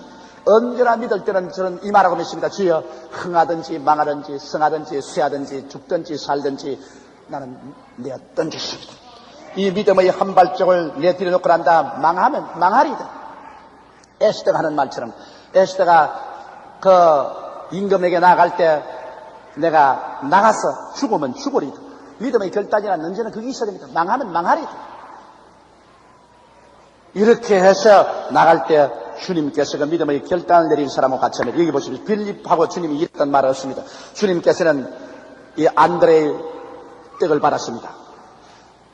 S1: 언제나 믿을 때는 저는 이 말하고 믿습니다. 주여, 흥하든지 망하든지 성하든지 쇠하든지 죽든지 살든지 나는 내가 던졌습니다. 이 믿음의 한 발짝을 내디려놓고 난 다음 망하면 망하리다. 에스더가 하는 말처럼 에스더가 그 임금에게 나아갈 때 내가 나가서 죽으면 죽으리다. 믿음의 결단이란 언제나 그게 있어야 됩니다. 망하면 망하리다. 이렇게 해서 나갈 때 주님께서 그 믿음의 결단을 내린 사람하고 같이 합니다. 여기 보시면 빌립하고 주님이 이랬던 말을 했습니다. 주님께서는 이 안드레의 떡을 받았습니다.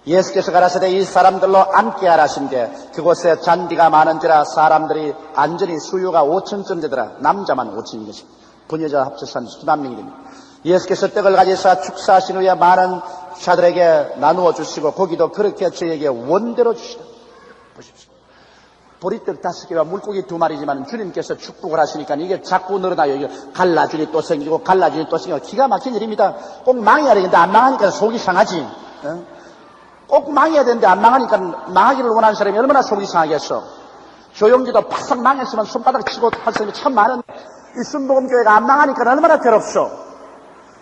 S1: 예수께서 가라사대 이 사람들로 앉게 하라신데 그곳에 잔디가 많은지라 사람들이 안전히 수요가 5,000쯤 되더라. 남자만 5,000인 것입니다. 부녀자 합쳐서 한 수만 명이 됩니다. 예수께서 떡을 가지사 축사하신 후에 많은 자들에게 나누어 주시고 고기도 그렇게 저에게 원대로 주시다. 보십시오. 보리떡 5개와 물고기 2마리지만 주님께서 축복을 하시니까 이게 자꾸 늘어나요. 이게 갈라주니 또 생기고 갈라주니 또 생기고 기가 막힌 일입니다. 꼭 망해야 되는데 안 망하니까 속이 상하지. 꼭 망해야 되는데 안 망하니까 망하기를 원하는 사람이 얼마나 속이 상하겠어. 조용기도 바싹 망했으면 손바닥 치고 할 사람이 참 많은데 이 순복음교회가 안 망하니까 얼마나 괴롭소.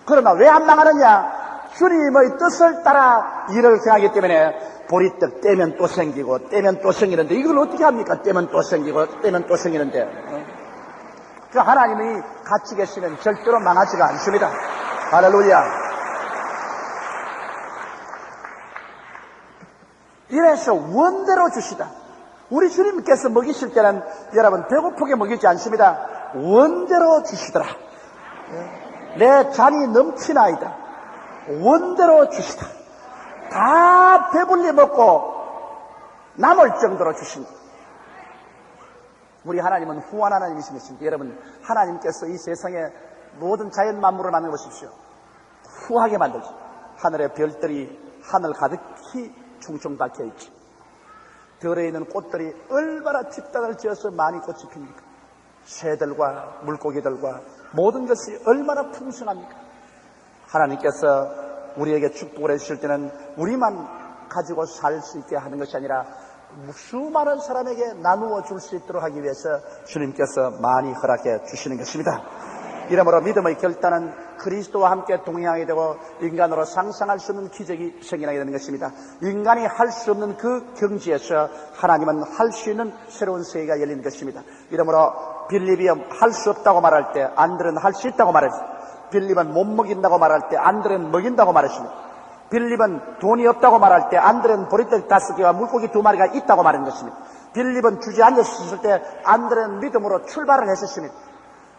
S1: 그러나 왜 안 망하느냐? 주님의 뜻을 따라 일을 행하기 때문에 보리떡 떼면 또 생기고 떼면 또 생기는데 이걸 어떻게 합니까? 떼면 또 생기고 떼면 또 생기는데 그 하나님이 같이 계시면 절대로 망하지가 않습니다. 할렐루야. 이래서 원대로 주시다. 우리 주님께서 먹이실 때는 여러분 배고프게 먹이지 않습니다. 원대로 주시더라. 내 잔이 넘치나이다. 원대로 주시다. 다 배불리 먹고 남을 정도로 주신다. 우리 하나님은 후한 하나님이십니다. 여러분, 하나님께서 이 세상에 모든 자연 만물을 만들어 보십시오. 후하게 만들죠. 하늘의 별들이 하늘 가득히 충충 박혀 있지. 들에 있는 꽃들이 얼마나 집단을 지어서 많이 꽃이 핍니까? 새들과 물고기들과 모든 것이 얼마나 풍성합니까? 하나님께서 우리에게 축복을 해주실 때는 우리만 가지고 살 수 있게 하는 것이 아니라 수많은 사람에게 나누어 줄 수 있도록 하기 위해서 주님께서 많이 허락해 주시는 것입니다. 이러므로 믿음의 결단은 그리스도와 함께 동행하게 되고 인간으로 상상할 수 없는 기적이 생겨나게 되는 것입니다. 인간이 할 수 없는 그 경지에서 하나님은 할 수 있는 새로운 세계가 열리는 것입니다. 이러므로 빌립이 할 수 없다고 말할 때 안드레는 할 수 있다고 말했습니다. 빌립은 못 먹인다고 말할 때 안드레는 먹인다고 말했습니다. 빌립은 돈이 없다고 말할 때 안드레는 보리떡 5개와 물고기 2마리가 있다고 말한 것입니다. 빌립은 주저앉았을 때 안드레는 믿음으로 출발을 했었습니다.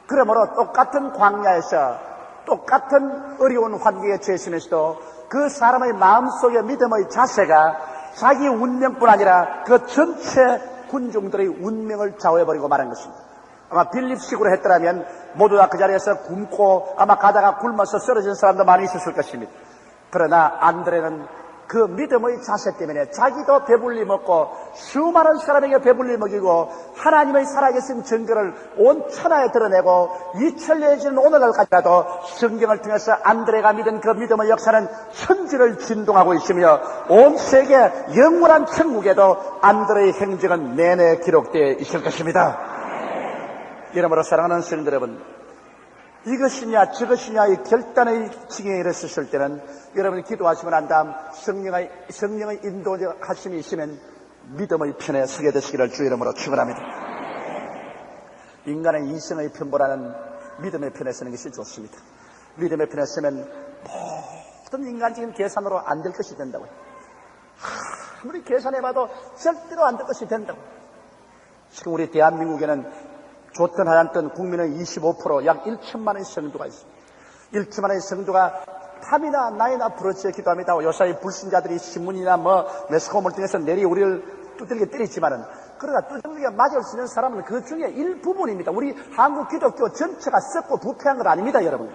S1: 그러므로 똑같은 광야에서 똑같은 어려운 환경에 처했으면서도 그 사람의 마음속의 믿음의 자세가 자기 운명뿐 아니라 그 전체 군중들의 운명을 좌우해버리고 말한 것입니다. 아마 빌립식으로 했더라면 모두 다 그 자리에서 굶고 아마 가다가 굶어서 쓰러진 사람도 많이 있었을 것입니다. 그러나 안드레는 그 믿음의 자세 때문에 자기도 배불리 먹고 수많은 사람에게 배불리 먹이고 하나님의 살아계신 증거를 온 천하에 드러내고 2000년이 지난 오늘날까지라도 성경을 통해서 안드레가 믿은 그 믿음의 역사는 천지를 진동하고 있으며 온 세계 영원한 천국에도 안드레의 행적은 내내 기록되어 있을 것입니다. 이러므로 사랑하는 성도들 여러분, 이것이냐 저것이냐의 결단의 지경에 이르렀을 때는 여러분이 기도하시고 난 다음 성령의 인도하심이 있으면 믿음의 편에 서게 되시기를 주 이름으로 축원합니다. 인간의 이성의 편보다는 믿음의 편에 서는 것이 좋습니다. 믿음의 편에 서면 어떤 인간적인 계산으로 안 될 것이 된다고요. 아무리 계산해봐도 절대로 안 될 것이 된다고. 지금 우리 대한민국에는 좋든 하찮든 국민의 25%, 약 1천만의 성도가 있습니다. 1천만의 성도가 밤이나 낮이나 부르짖어 기도합니다. 요사이 불신자들이 신문이나 매스컴을 통해서 내리 우리를 두들겨 때리지만은, 그러나 두들겨 맞을 수 있는 사람은 그 중에 일부분입니다. 우리 한국 기독교 전체가 썩고 부패한 건 아닙니다, 여러분.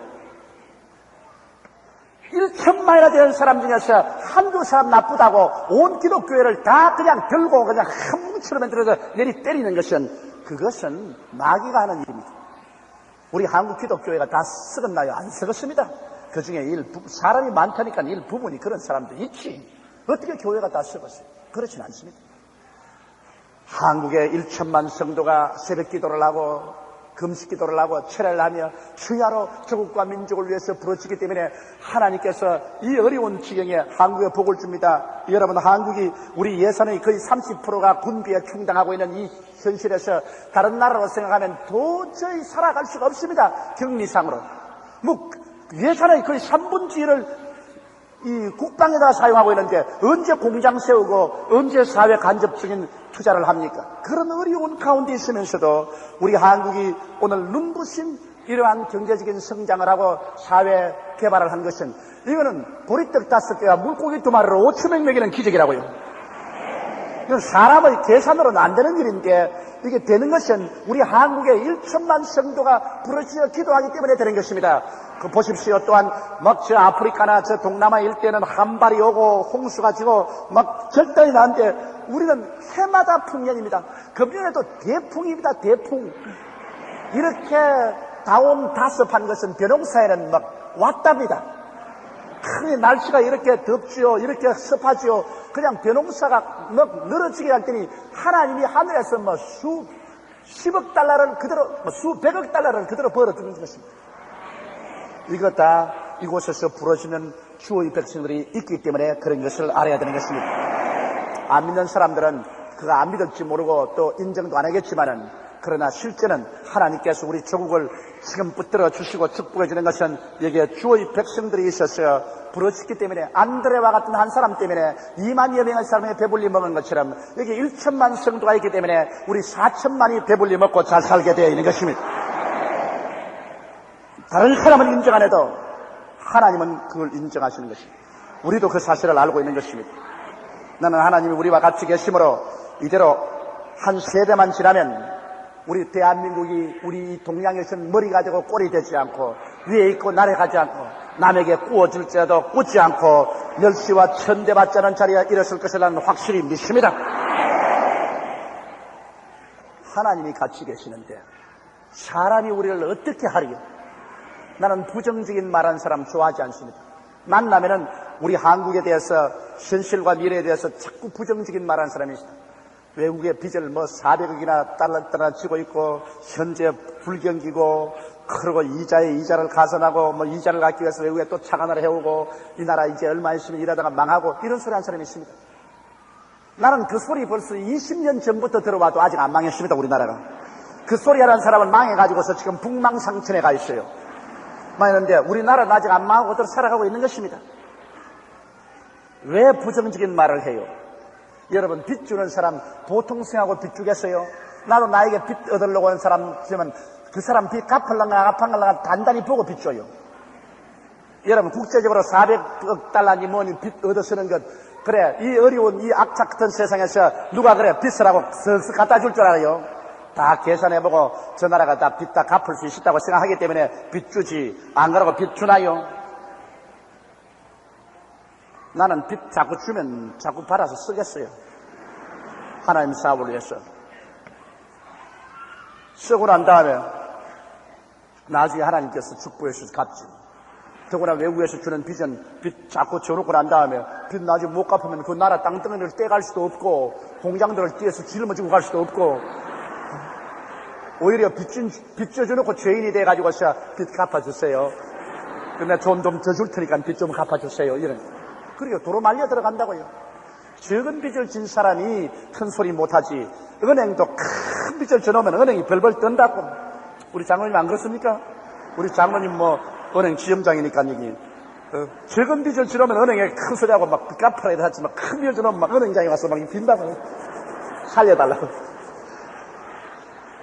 S1: 1천만이나 되는 사람 중에서 한두 사람 나쁘다고 온 기독교회를 다 그냥 들고 그냥 한 뭉치로 만들어서 내리 때리는 그것은 마귀가 하는 일입니다. 우리 한국 기독교회가 다 썩었나요? 안 썩었습니다. 그 중에 사람이 많다니까 일부분이 그런 사람도 있지. 어떻게 교회가 다 썩었어요? 그렇진 않습니다. 한국의 1천만 성도가 새벽 기도를 하고 금식 기도를 하고 철야를 하며 주야로 조국과 민족을 위해서 부르짖기 때문에 하나님께서 이 어려운 지경에 한국에 복을 줍니다. 여러분, 한국이 우리 예산의 거의 30%가 군비에 충당하고 있는 이 현실에서 다른 나라로 생각하면 도저히 살아갈 수가 없습니다. 격리상으로. 예산의 거의 3분의 1을 이 국방에다 사용하고 있는데 언제 공장 세우고 언제 사회 간접적인 투자를 합니까? 그런 어려운 가운데 있으면서도 우리 한국이 오늘 눈부신 이러한 경제적인 성장을 하고 사회 개발을 한 것은, 이거는 보리떡 5개와 물고기 2마리로 5천명 먹이는 기적이라고요. 이건 사람의 계산으로는 안 되는 일인데, 이게 되는 것은 우리 한국의 1천만 성도가 부르짖어 기도하기 때문에 되는 것입니다. 보십시오. 또한 저 아프리카나 저 동남아 일대는 한발이 오고 홍수가 지고 절단이 나는데 우리는 해마다 풍년입니다. 금년에도 대풍입니다. 대풍. 이렇게 다운다습한 것은 벼농사에는 왔답니다. 날씨가 이렇게 덥지요, 이렇게 습하지요. 그냥 벼농사가 늘어지게 할 때니 하나님이 하늘에서 10억 달러를 그대로, 수백억 달러를 그대로 벌어주는 것입니다. 이거 다 이곳에서 부러지는 주의 백성들이 있기 때문에 그런 것을 알아야 되는 것입니다. 안 믿는 사람들은 그거 안 믿을지 모르고 또 인정도 안 하겠지만은, 그러나 실제는 하나님께서 우리 조국을 지금 붙들어 주시고 축복해 주는 것은 여기에 주의 백성들이 있어서 부러졌기 때문에, 안드레와 같은 한 사람 때문에 2만여 명의 사람이 배불리 먹은 것처럼 여기 1천만 성도가 있기 때문에 우리 4천만이 배불리 먹고 잘 살게 되어 있는 것입니다. 다른 사람은 인정 안 해도 하나님은 그걸 인정하시는 것입니다. 우리도 그 사실을 알고 있는 것입니다. 나는 하나님이 우리와 같이 계심으로 이대로 한 세대만 지나면 우리 대한민국이 우리 동양에서는 머리가 되고 꼴이 되지 않고 위에 있고 날아가지 않고 남에게 구워줄지라도 꽂지 않고 멸시와 천대받지 않은 자리에 일었을 것을 나는 확실히 믿습니다. 하나님이 같이 계시는데 사람이 우리를 어떻게 하리요? 나는 부정적인 말하는 사람 좋아하지 않습니다. 만나면은 우리 한국에 대해서, 현실과 미래에 대해서 자꾸 부정적인 말하는 사람이 있습니다. 외국의 빚을 400억이나 달러 치고 있고, 현재 불경기고, 그리고 이자에 이자를 가산하고, 이자를 갚기 위해서 외국에 또 차관을 해오고, 이 나라 이제 얼마 있으면 이러다가 망하고, 이런 소리 하는 사람이 있습니다. 나는 그 소리 벌써 20년 전부터 들어와도 아직 안 망했습니다, 우리나라가. 그 소리 하는 사람은 망해가지고서 지금 북망상천에 가 있어요. 망했는데 우리나라는 아직 안 망하고 그대로 살아가고 있는 것입니다. 왜 부정적인 말을 해요? 여러분, 빚 주는 사람 보통 생각하고 빚 주겠어요? 나도 나에게 빚 얻으려고 하는 사람 있으면 그 사람 빚 갚을랑가 갚을랑가 단단히 보고 빚 줘요. 여러분, 국제적으로 400억 달러니 뭐니 빚 얻어 쓰는 것, 그래, 이 어려운 이 악착 같은 세상에서 누가 그래 빚을 하고 쓱쓱 갖다 줄 줄 알아요? 다 계산해보고 저 나라가 다 빚 다 갚을 수 있다고 생각하기 때문에 빚 주지, 안 그러고 빚 주나요? 나는 빚 자꾸 주면 자꾸 받아서 쓰겠어요. 하나님 사업을 위해서. 쓰고 난 다음에 나중에 하나님께서 축복해 주셔서 갚지. 더구나 외국에서 주는 빚은 빚 자꾸 줘놓고 난 다음에 빚 나중에 못 갚으면 그 나라 땅덩어리를 떼갈 수도 없고 공장들을 떼서 짊어지고 갈 수도 없고, 오히려 빚 져줘놓고 죄인이 돼가지고서 빚 갚아주세요. 근데 좀 더 줄 테니까 빚 좀 갚아주세요. 이런. 그리고 도로 말려 들어간다고요. 적은 빚을 진 사람이 큰 소리 못하지, 은행도 큰 빚을 져놓으면 은행이 벌벌 떤다고. 우리 장로님 안 그렇습니까? 우리 장로님 은행 지점장이니까 여기 적은 빚을 지르면 은행에 큰 소리하고 막 갚아야 하지만 큰 빚을 지르면 막 은행장에 와서 막 빈다고 살려달라고.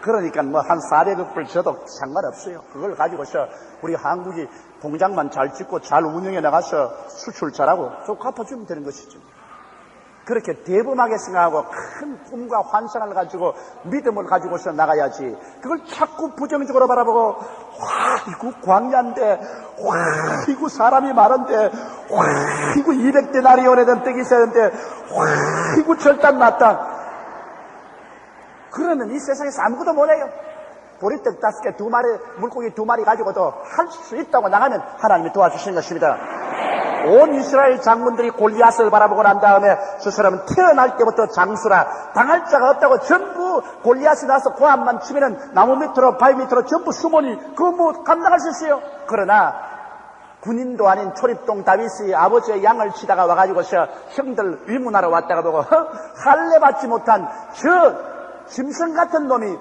S1: 그러니까 뭐 한 400억 불 줘도 상관없어요. 그걸 가지고서 우리 한국이 공장만 잘 짓고 잘 운영해 나가서 수출 잘하고 또 갚아주면 되는 것이죠. 그렇게 대범하게 생각하고 큰 꿈과 환상을 가지고 믿음을 가지고서 나가야지. 그걸 자꾸 부정적으로 바라보고 와 이거 광야인데 와 이거 사람이 많은데 와 이거 200데나리 오래된 떡이 있어야 되는데 와 이거 절단 났다. 그러면 이 세상에서 아무것도 못해요. 보리떡 5개, 2마리, 물고기 2마리 가지고도 할 수 있다고 나가면 하나님이 도와주시는 것입니다. 온 이스라엘 장군들이 골리앗을 바라보고 난 다음에 저 사람은 태어날 때부터 장수라 당할 자가 없다고 전부 골리앗이 나서 고함만 치면은 나무 밑으로 바위 밑으로 전부 숨으니 그거 뭐 감당할 수 있어요. 그러나 군인도 아닌 초립동 다윗이 아버지의 양을 치다가 와가지고서 형들 위문하러 왔다가 보고 할례 받지 못한 저 짐승 같은 놈이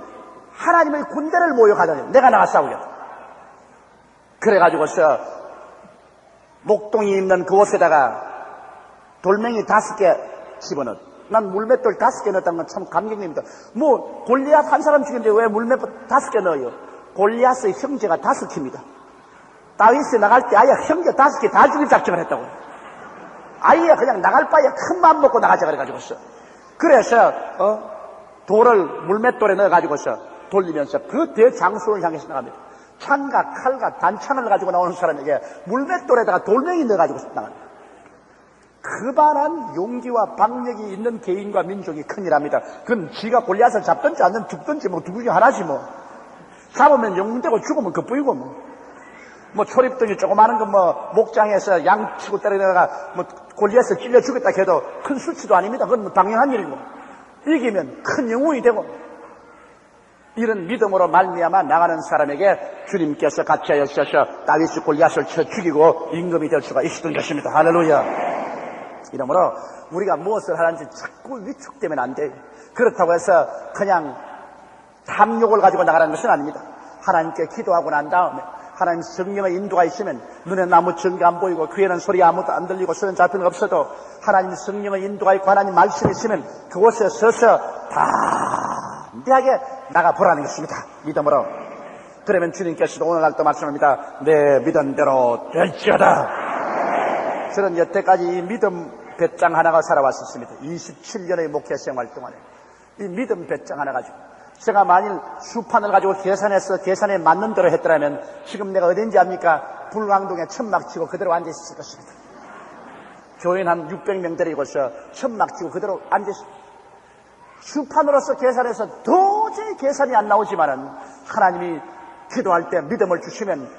S1: 하나님의 군대를 모욕하다니 내가 나가 싸우겠다. 그래가지고서 목동이 있는 그곳에다가 돌멩이 5개 집어넣어. 난 물맷돌 5개 넣었다는 건 참 감격입니다. 뭐 골리앗 한 사람 죽였는데 왜 물맷돌 5개 넣어요? 골리앗의 형제가 5개입니다. 다윗이 나갈 때 아예 형제 5개 다 죽일 작정을 했다고. 아예 그냥 나갈 바에 큰 맘 먹고 나가자 그래가지고서. 그래서 돌을 물맷돌에 넣어가지고서 돌리면서 그 대장수를 향해서 나갑니다. 창과 칼과 단창을 가지고 나오는 사람에게 물맷돌에다가 돌멩이 넣어가지고 나갑니다. 그만한 용기와 박력이 있는 개인과 민족이 큰일합니다. 그건 지가 골리앗을 잡든지 않는 죽든지 뭐 누구 중에 하나지 뭐. 잡으면 영웅되고 죽으면 그뿐이고 뭐 초립등이 조그마한 거 뭐 목장에서 양 치고 때려내다가 뭐 골리앗을 찔려 죽였다 해도 큰 수치도 아닙니다. 그건 뭐 당연한 일이고 이기면 큰 영웅이 되고 이런 믿음으로 말미암아 나가는 사람에게 주님께서 같이 하여 주셔서 다윗이 골리앗을 쳐 죽이고 임금이 될 수가 있었던 것입니다. 할렐루야. 이러므로 우리가 무엇을 하는지 자꾸 위축되면 안 돼요. 그렇다고 해서 그냥 탐욕을 가지고 나가라는 것은 아닙니다. 하나님께 기도하고 난 다음에 하나님 성령의 인도가 있으면 눈에는 아무 증거 안 보이고 귀에는 소리 아무도 안 들리고 손은 잡히는 거 없어도 하나님 성령의 인도가 있고 하나님 말씀이 있으면 그곳에 서서 담대하게 나가보라는 것입니다. 믿음으로. 그러면 주님께서도 오늘날도 말씀합니다. 내 믿은 대로 될지어다. 저는 여태까지 이 믿음 배짱 하나가 살아왔었습니다. 27년의 목회 생활 동안에 이 믿음 배짱 하나 가지고 제가 만일 수판을 가지고 계산해서 계산에 맞는 대로 했더라면 지금 내가 어딘지 압니까? 불광동에 천막 치고 그대로 앉아있을 것입니다. 교인 한 600명 데리고서 천막 치고 그대로 앉아있습니다. 수판으로서 계산해서 도저히 계산이 안 나오지만은 하나님이 기도할 때 믿음을 주시면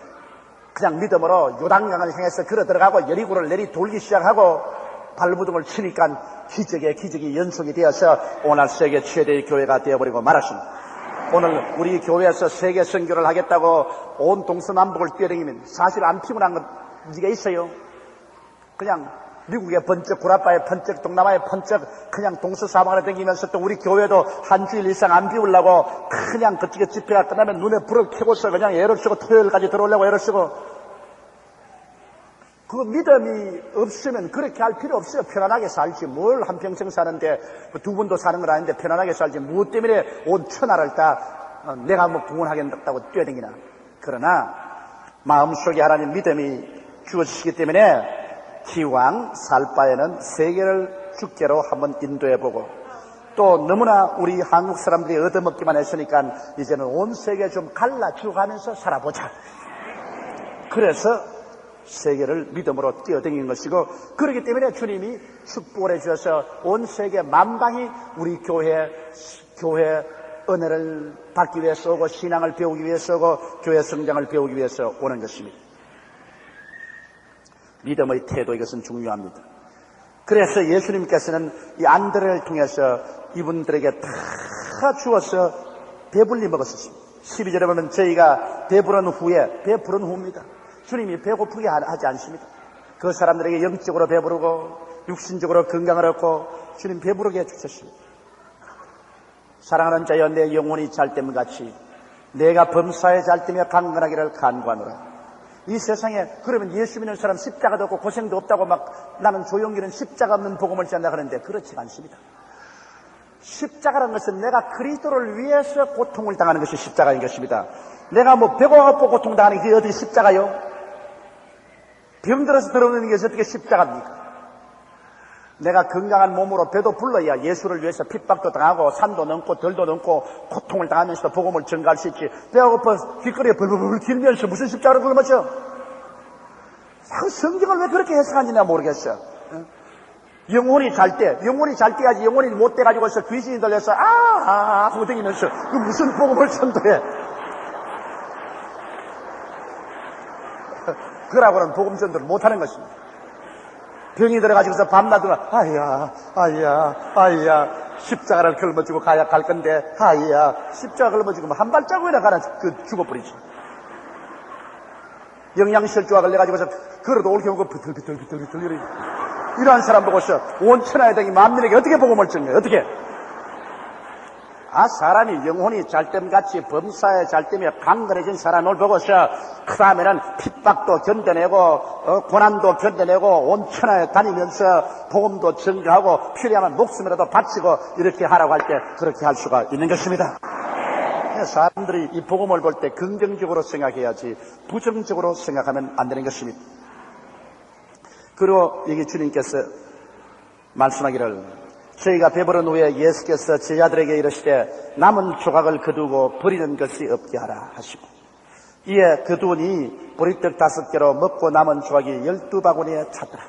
S1: 그냥 믿음으로 요단강을 향해서 걸어 들어가고 여리고를 내리 돌기 시작하고 발부둥을 치니까 기적이 연속이 되어서 오늘 세계 최대의 교회가 되어버리고 말았습니다. 오늘 우리 교회에서 세계 선교를 하겠다고 온 동서남북을 뛰어다니면 사실 안 피곤한 건 네가 있어요. 그냥 미국의 번쩍, 구라바의 번쩍, 동남아의 번쩍 그냥 동서사방을 다니면서 또 우리 교회도 한 주일 이상 안 비우려고 그냥 그쪽에 집회가 끝나면 눈에 불을 켜고서 그냥 애를 쓰고 토요일까지 들어오려고 애를 쓰고 그 믿음이 없으면 그렇게 할 필요 없어요. 편안하게 살지. 뭘 한평생 사는데 2분도 사는 건 아닌데 편안하게 살지. 무엇 때문에 온 천하를 다 내가 뭐 구원하겠다고 뛰어다니나. 그러나 마음속에 하나님 믿음이 주어지시기 때문에 기왕 살 바에는 세계를 주께로 한번 인도해보고 또 너무나 우리 한국 사람들이 얻어먹기만 했으니까 이제는 온 세계 좀 갈라주가면서 살아보자. 그래서 세계를 믿음으로 뛰어다니는 것이고 그렇기 때문에 주님이 축복을 해주셔서 온 세계 만방이 우리 교회 은혜를 받기 위해서 오고 신앙을 배우기 위해서 오고 교회 성장을 배우기 위해서 오는 것입니다. 믿음의 태도 이것은 중요합니다. 그래서 예수님께서는 이 안드레를 통해서 이분들에게 다 주어서 배불리 먹었습니다. 12절에 보면 저희가 배부른 후입니다. 주님이 배고프게 하지 않습니다. 그 사람들에게 영적으로 배부르고 육신적으로 건강을 얻고 주님 배부르게 해주셨습니다. 사랑하는 자여 내 영혼이 잘됨같이 내가 범사에 잘되며 강건하기를 간구하노라. 이 세상에 그러면 예수 믿는 사람 십자가도 없고 고생도 없다고 막 나는 조용기는 십자가 없는 복음을 전한다 그러는데 그렇지 않습니다. 십자가라는 것은 내가 그리스도를 위해서 고통을 당하는 것이 십자가인 것입니다. 내가 뭐 배가 고파 고통당하는 게 어떻게 십자가요? 병들어서 들어오는 게 어떻게 십자가입니까? 내가 건강한 몸으로 배도 불러야 예수를 위해서 핍박도 당하고 산도 넘고 들도 넘고 고통을 당하면서도 복음을 전가할 수 있지. 배가 고파 길거리에 벌벌벌 길면서 무슨 십자가를 굶었죠? 성경을 왜 그렇게 해석하는지 내가 모르겠어. 영혼이 잘 때야지 영혼이 못 돼가지고서 귀신이 들려서 하고 다니면서 그 무슨 복음을 전도해. 그러고는 복음 전도를 못하는 것입니다. 병이 들어가지고서 밤낮으로 아야 십자가를 걸머지고 가야 갈 건데 십자가 걸머지고 한 발자국이나 가나 죽어버리지. 영양실조가 걸려가지고서 걸어도 올 경우가 비틀비틀 이러한 사람 보고서 온 천하의 등이 만민에게 어떻게 복음을 전해? 어떻게? 사람이 영혼이 잘됨같이 범사에 잘되며 강건해진 사람을 보고서 그 다음에는 핍박도 견뎌내고 고난도 견뎌내고 온 천하에 다니면서 복음도 전가하고 필요하면 목숨이라도 바치고 이렇게 하라고 할 때 그렇게 할 수가 있는 것입니다. 사람들이 이 복음을 볼 때 긍정적으로 생각해야지 부정적으로 생각하면 안 되는 것입니다. 그리고 여기 주님께서 말씀하기를 저희가 배부른 후에 예수께서 제자들에게 이르시되 남은 조각을 거두고 버리는 것이 없게 하라 하시고 이에 거두니 보리떡 5개로 먹고 남은 조각이 12바구니에 찼더라.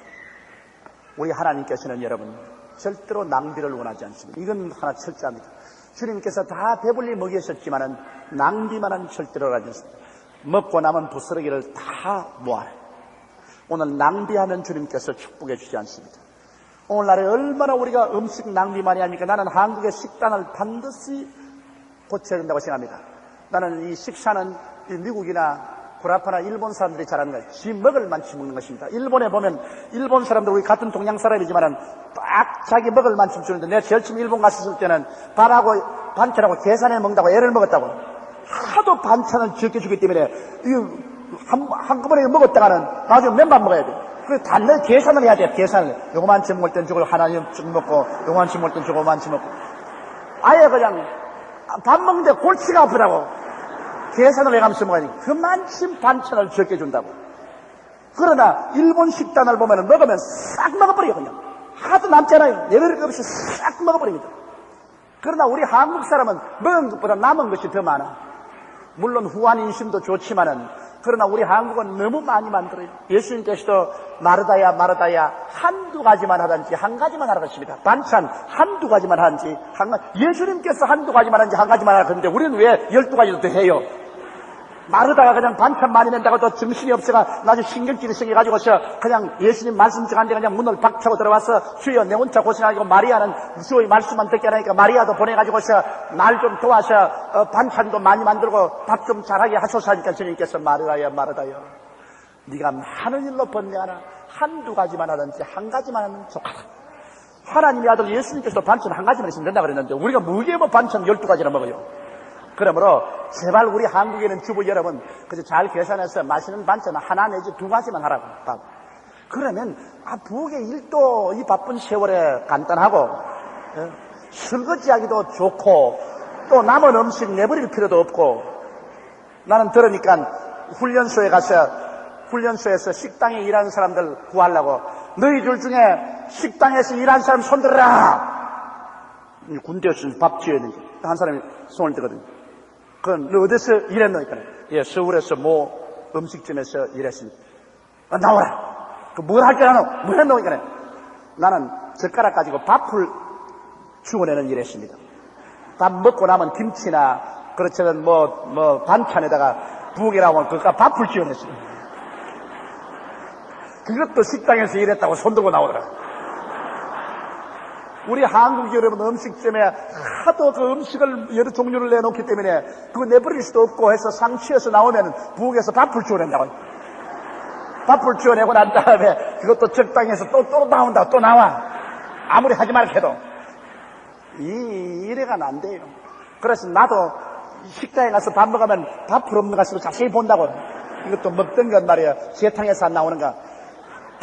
S1: 우리 하나님께서는 여러분 절대로 낭비를 원하지 않습니다. 이건 하나 철저합니다. 주님께서 다 배불리 먹이셨지만은 낭비만은 절대로 하지 않습니다. 먹고 남은 부스러기를 다 모아라. 오늘 낭비하면 주님께서 축복해 주지 않습니다. 오늘날에 얼마나 우리가 음식 낭비 많이 합니까? 나는 한국의 식단을 반드시 고쳐야 된다고 생각합니다. 나는 이 식사는 이 미국이나 구라파나 일본 사람들이 잘하는 거예요. 지 먹을 만치 먹는 것입니다. 일본에 보면 일본 사람들 우리 같은 동양 사람이지만은 딱 자기 먹을 만큼 주는데 내가 제일 처음 일본 갔을 때는 밥하고 반찬하고 계산해 먹는다고 애를 먹었다고. 하도 반찬을 적게 주기 때문에 한꺼번에 먹었다가는 나중에 몇만 먹어야 돼. 그래서 단내 계산을 해야 돼. 계산을. 요거만치 먹을 땐 저걸 하나씩 먹고 요거만치 먹을 땐 저거만치 먹고. 아예 그냥 밥 먹는데 골치가 아프다고 계산을 해가면서 먹으니 그만큼 반찬을 적게 준다고. 그러나 일본 식단을 보면 먹으면 싹 먹어버려요. 그냥 하도 남잖아요. 예외를 없이 싹 먹어버립니다. 그러나 우리 한국 사람은 먹은 것보다 남은 것이 더 많아. 물론 후한 인심도 좋지만은 그러나 우리 한국은 너무 많이 만들어요. 예수님께서도 마르다야 한두 가지만 하든지 한 가지만 하라고 하십니다. 반찬 한두 가지만 하든지 한 가지. 예수님께서 한두 가지만 하든지 한 가지만 하라고 하는데 우리는 왜 12가지도 더 해요? 마르다가 그냥 반찬 많이 낸다고 또 정신이 없어가 나중에 신경질이 생겨가지고서 그냥 예수님 말씀 정한데 그냥 문을 박차고 들어와서 주여 내 혼자 고생하고 마리아는 주의 말씀만 듣게 하니까 마리아도 보내가지고서 날 좀 도와서 반찬도 많이 만들고 밥 좀 잘하게 하소서 하니까 주님께서 마르다야 네가 많은 일로 번뇌하나 한두 가지만 하든지 한 가지만 하면 좋겠다. 하나님의 아들 예수님께서도 반찬 한 가지만 있으면 된다 그랬는데 우리가 무게 뭐 반찬 12가지나 먹어요. 그러므로 제발 우리 한국에는 주부 여러분 그저 잘 계산해서 맛있는 반찬 하나 내지 2가지만 하라고. 밥. 그러면 부엌의 일도 이 바쁜 세월에 간단하고 설거지하기도 좋고 또 남은 음식 내버릴 필요도 없고. 나는 들으니까 훈련소에서 식당에 일하는 사람들 구하려고 너희들 중에 식당에서 일하는 사람 손들어라. 군대에서 밥 지어야 되는데 한 사람이 손을 들거든요. 그건 너 어디서 일했노? 예, 서울에서 뭐 음식점에서 일했습니다. 나와라. 그 뭘 할 줄 아노? 뭐 했노? 나는 젓가락 가지고 밥을 주워내는 일 했습니다. 밥 먹고 남은 김치나 그렇지만 뭐 반찬에다가 부엌에 나오면 그까 밥을 지어냈습니다. 그것도 식당에서 일했다고 손들고 나오더라. 우리 한국 여러분 음식점에 하도 그 음식을 여러 종류를 내놓기 때문에 그거 내버릴 수도 없고 해서 상치에서 나오면 부엌에서 밥을 주워낸다고. 밥을 주워내고 난 다음에 그것도 적당해서 또 나온다. 또 나와. 아무리 하지 말게 해도. 이래가 안 돼요. 그래서 나도 식당에 가서 밥 먹으면 밥 풀없는 가서 자세히 본다고. 이것도 먹던 건 말이야. 재탕에서 안 나오는가.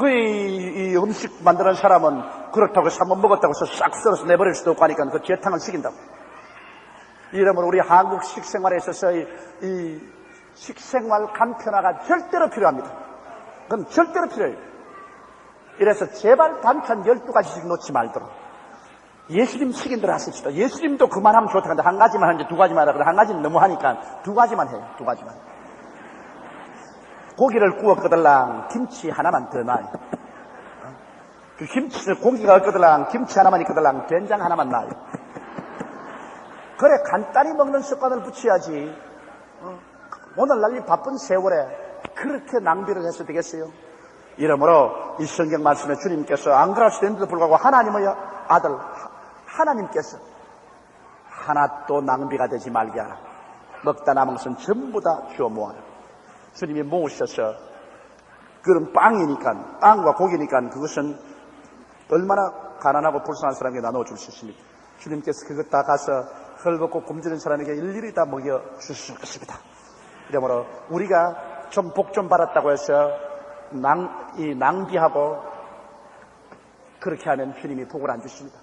S1: 이 음식 만드는 사람은 그렇다고 해서 한번 먹었다고 해서 싹 썰어서 내버릴 수도 없고 하니까 그 재탕을 시킨다고. 이러므로 우리 한국 식생활에 있어서 이 식생활 간편화가 절대로 필요합니다. 그건 절대로 필요해요. 이래서 제발 반찬 12가지씩 놓지 말도록. 예수님 식인대로 하십시다. 예수님도 그만하면 좋다. 근데 한 가지만 하는데 두 가지만 하라. 한 가지는 너무 하니까 두 가지만 해요. 두 가지만. 고기를 구웠거들랑 김치 하나만 더 놔요. 그 고기가 없거들랑 김치 하나만 있거들랑 된장 하나만 놔요. 그래 간단히 먹는 습관을 붙여야지. 오늘날 이 바쁜 세월에 그렇게 낭비를 해서 되겠어요? 이러므로 이 성경 말씀에 주님께서 안 그러시는데도 불구하고 하나님의 아들 하나님께서 하나도 낭비가 되지 말게 하라. 먹다 남은 것은 전부 다 주워 모아라. 주님이 모으셔서 그런 빵이니까 빵과 고기니까 그것은 얼마나 가난하고 불쌍한 사람에게 나눠줄 수 있습니까? 주님께서 그것 다 가서 헐벗고 굶주린 사람에게 일일이 다 먹여주실 것입니다. 이러므로 우리가 좀 복 좀 받았다고 해서 낭비하고 그렇게 하면 주님이 복을 안 주십니다.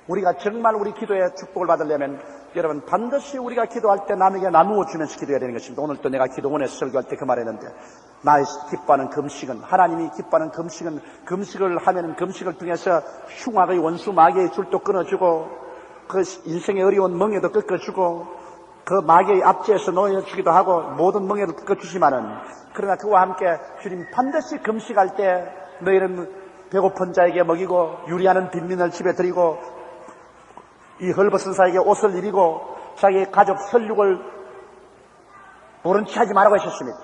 S1: 우리가 정말 우리 기도에 축복을 받으려면 여러분 반드시 우리가 기도할 때 남에게 나누어 주면서 기도해야 되는 것입니다. 오늘 또 내가 기도원에서 설교할 때 그 말했는데 나의 기뻐하는 금식은 하나님이 기뻐하는 금식은 금식을 하면 금식을 통해서 흉악의 원수 마귀의 줄도 끊어주고 그 인생의 어려운 멍에도 꺾어주고 그 마귀의 압제에서 놓여주기도 하고 모든 멍에도 꺾어주지만은 그러나 그와 함께 주님 반드시 금식할 때 너희는 배고픈 자에게 먹이고 유리하는 빈민을 집에 드리고 이 헐벗은 자에게 옷을 입이고 자기 가족 설육을 모른 체 하지 말라고 하셨습니다.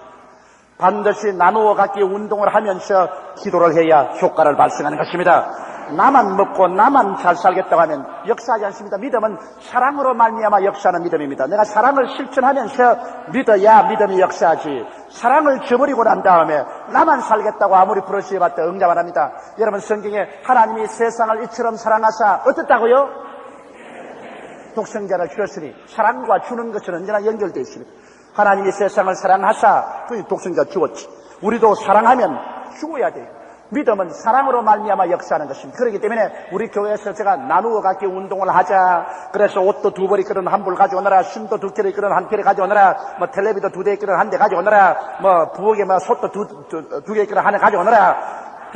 S1: 반드시 나누어 갖기 운동을 하면서 기도를 해야 효과를 발생하는 것입니다. 나만 먹고 나만 잘 살겠다고 하면 역사하지 않습니다. 믿음은 사랑으로 말미암아 역사하는 믿음입니다. 내가 사랑을 실천하면서 믿어야 믿음이 역사하지. 사랑을 저버리고 난 다음에 나만 살겠다고 아무리 부르시해봤자 응답 안 합니다. 여러분 성경에 하나님이 세상을 이처럼 사랑하사 어떻다고요? 독생자를 주셨으니 사랑과 주는 것은 언제나 연결되어 있습니다. 하나님이 세상을 사랑하사 그 독생자 주었지. 우리도 사랑하면 죽어야 돼요. 믿음은 사랑으로 말미암아 역사하는 것입니다. 그렇기 때문에 우리 교회에서 제가 나누어 갖기 운동을 하자. 그래서 옷도 2벌 있거든 1벌 가져오너라. 신도 2개를 있거든 1개를 가져오너라. 뭐 텔레비도 2대 있거든 1대 가져오너라. 뭐 부엌에 뭐 솥도 2개 있거든 1개 가져오너라.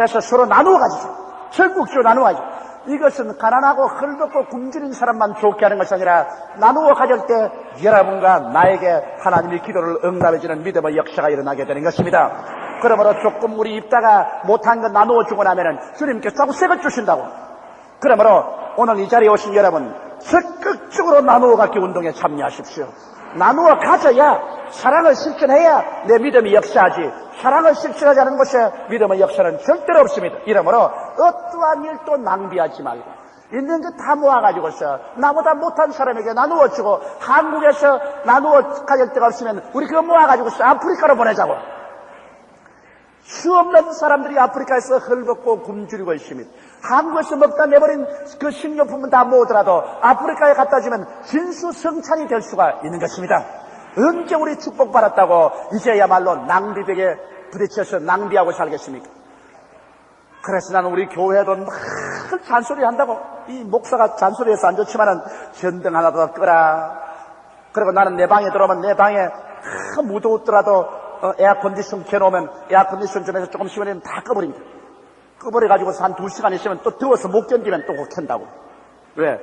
S1: 해서 서로 나누어 가지죠. 적극적으로 나누어 가지죠. 이것은 가난하고 헐벗고 굶주린 사람만 좋게 하는 것이 아니라 나누어 가질 때 여러분과 나에게 하나님의 기도를 응답해주는 믿음의 역사가 일어나게 되는 것입니다. 그러므로 조금 우리 입다가 못한 것 나누어 주고 나면은 주님께서 자꾸 새 것 주신다고. 그러므로 오늘 이 자리에 오신 여러분 적극적으로 나누어 갖기 운동에 참여하십시오. 나누어 가져야 사랑을 실천해야 내 믿음이 역사하지. 사랑을 실천하지 않은 것에 믿음의 역사는 절대로 없습니다. 이러므로 어떠한 일도 낭비하지 말고 있는 것 다 모아가지고서 나보다 못한 사람에게 나누어 주고 한국에서 나누어 가질 데가 없으면 우리 그거 모아가지고서 아프리카로 보내자고. 수없는 사람들이 아프리카에서 헐벗고 굶주리고 있습니다. 한국에서 먹다 내버린 그 식료품은 다 모으더라도 아프리카에 갖다 주면 진수성찬이 될 수가 있는 것입니다. 언제 우리 축복받았다고 이제야말로 낭비벽에 부딪혀서 낭비하고 살겠습니까? 그래서 나는 우리 교회도 막 잔소리 한다고. 이 목사가 잔소리해서 안 좋지만은 전등 하나 더 끄라. 그리고 나는 내 방에 들어오면 내 방에 무더웠더라도 에어컨디션 켜놓으면 에어컨디션 좀 해서 조금 시원하면 다 꺼버립니다. 꺼버려가지고서 한 2시간 있으면 또 더워서 못 견디면 또 켠다고. 왜?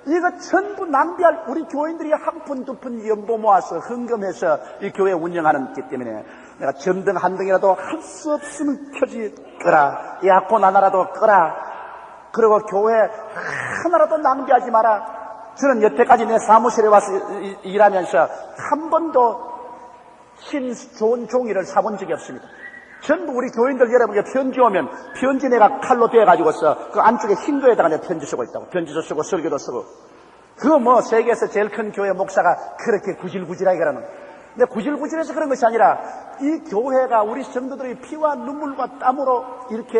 S1: 이거 전부 낭비할 우리 교인들이 한 푼, 2푼 연보 모아서 헌금해서 이 교회 운영하는 기 때문에 내가 전등 한 등이라도 할 수 없으면 켜지 끄라. 에어컨 하나라도 끄라. 그리고 교회 하나라도 낭비하지 마라. 저는 여태까지 내 사무실에 와서 일하면서 한 번도 좋은 종이를 사본 적이 없습니다. 전부 우리 교인들 여러분께 편지 오면 편지 내가 칼로 떼어가지고서 그 안쪽에 흰 거에다가 내가 편지 쓰고 있다고. 편지도 쓰고 설교도 쓰고. 그거 뭐 세계에서 제일 큰 교회 목사가 그렇게 구질구질하게 그러는. 근데 구질구질해서 그런 것이 아니라 이 교회가 우리 성도들의 피와 눈물과 땀으로 이렇게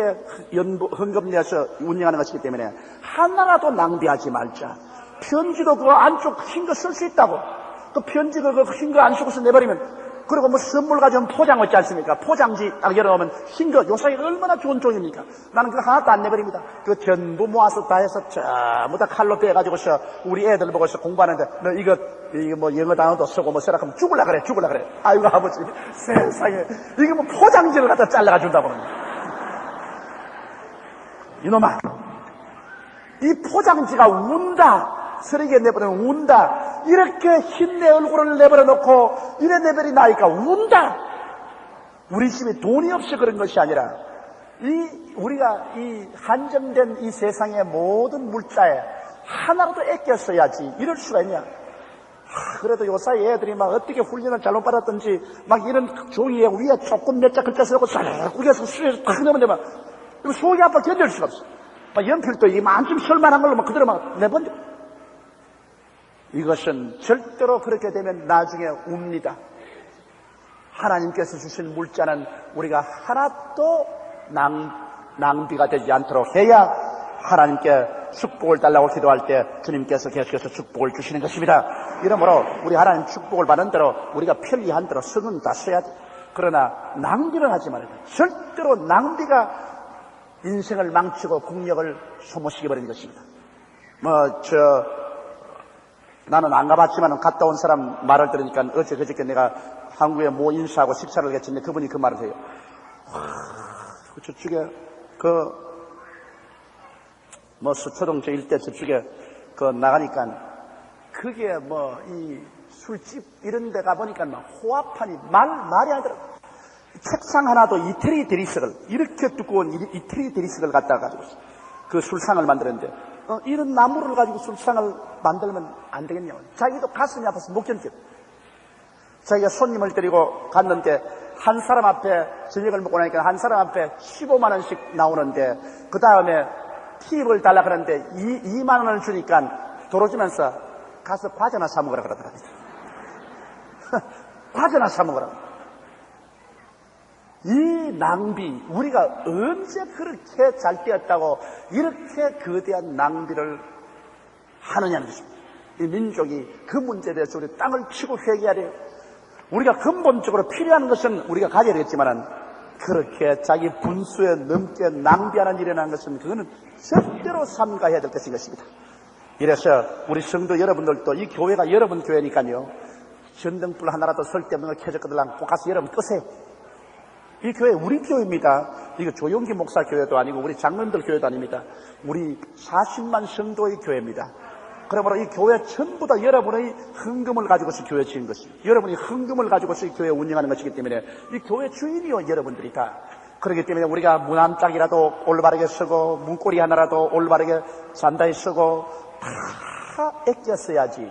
S1: 헌금 내서 운영하는 것이기 때문에 하나라도 낭비하지 말자. 편지도 그 안쪽 흰 거 쓸 수 있다고. 그 편지 흰 거 안 쓰고서 내버리면, 그리고 뭐 선물 가져오면 포장 어찌 않습니까? 포장지 딱 열어놓으면 흰 거, 요사이 얼마나 좋은 종입니까? 나는 그거 하나도 안 내버립니다. 그거 전부 모아서 다 해서 전부 다 칼로 빼가지고서 우리 애들 보고서 공부하는데, 너 이거 뭐 영어 단어도 쓰고 뭐 쓰라 하면 죽을라 그래. 아이고 아버지, 세상에. 이게 뭐 포장지를 갖다 잘라가 준다고 그러는 거야. 이놈아, 이 포장지가 운다. 쓰레기에 내버리면 운다. 이렇게 흰 내 얼굴을 내버려 놓고 이래 내버리 나니까 운다. 우리 집에 돈이 없어 그런 것이 아니라 우리가 이 한정된 이 세상의 모든 물자에 하나라도 아껴 써야지. 이럴 수가 있냐. 그래도 요사이 애들이 막 어떻게 훈련을 잘못 받았던지 막 이런 종이에 위에 조금 몇 자 글자 쓰고 싹 구겨서 수에서 탁 넣으면 막 속이 아파 견딜 수가 없어. 막 연필도 이만큼 쓸만한 걸로 막 그대로 막 내버려. 이것은 절대로 그렇게 되면 나중에 웁니다. 하나님께서 주신 물자는 우리가 하나도 낭비가 되지 않도록 해야 하나님께 축복을 달라고 기도할 때 주님께서 계속해서 축복을 주시는 것입니다. 이러므로 우리 하나님 축복을 받은 대로 우리가 편리한 대로 쓰는 다 써야 돼. 그러나 낭비를 하지 말아야 돼. 절대로 낭비가 인생을 망치고 국력을 소모시켜버리는 것입니다. 나는 안 가봤지만 갔다 온 사람 말을 들으니까 그저께 내가 한국에 모 인사하고 식사를 했는데 그분이 그 말을 해요. 저쪽에 수초동 저 일대 저쪽에 나가니까 그게 이 술집 이런 데 가보니까 호합판이 말이 안 들어. 책상 하나도 이태리 대리석을 이렇게 두꺼운 이태리 대리석을 갖다 가지고 그 술상을 만들었는데 이런 나무를 가지고 술상을 만들면 안 되겠냐고. 자기도 가슴이 아파서 못 견뎌. 자기가 손님을 데리고 갔는데 한 사람 앞에 저녁을 먹고 나니까 한 사람 앞에 15만 원씩 나오는데 그 다음에 팁을 달라 그러는데 2만 원을 주니까 돌아주면서 가서 과자나 사 먹으라 그러더라고요. 과자나 사 먹으라. 이 낭비, 우리가 언제 그렇게 잘 되었다고 이렇게 거대한 낭비를 하느냐는 것입니다. 이 민족이 그 문제에 대해서 우리 땅을 치고 회개해야 돼요. 우리가 근본적으로 필요한 것은 우리가 가져야 되겠지만 그렇게 자기 분수에 넘게 낭비하는 일이 일어나는 것은 그거는 절대로 삼가해야 될 것인 것입니다. 이래서 우리 성도 여러분들도 이 교회가 여러분 교회니까요. 전등불 하나라도 설데없는 걸 켜졌거든 꼭 가서 여러분 끄세요. 이 교회 우리 교회입니다. 이거 조용기 목사 교회도 아니고 우리 장로님들 교회도 아닙니다. 우리 40만 성도의 교회입니다. 그러므로 이 교회 전부 다 여러분의 헌금을 가지고서 교회 지은 것입니다. 여러분이 헌금을 가지고서 이 교회 운영하는 것이기 때문에 이 교회 주인이요 여러분들이 다. 그렇기 때문에 우리가 문 한 짝이라도 올바르게 쓰고 문고리 하나라도 올바르게 산다에 쓰고 다 아껴 써야지.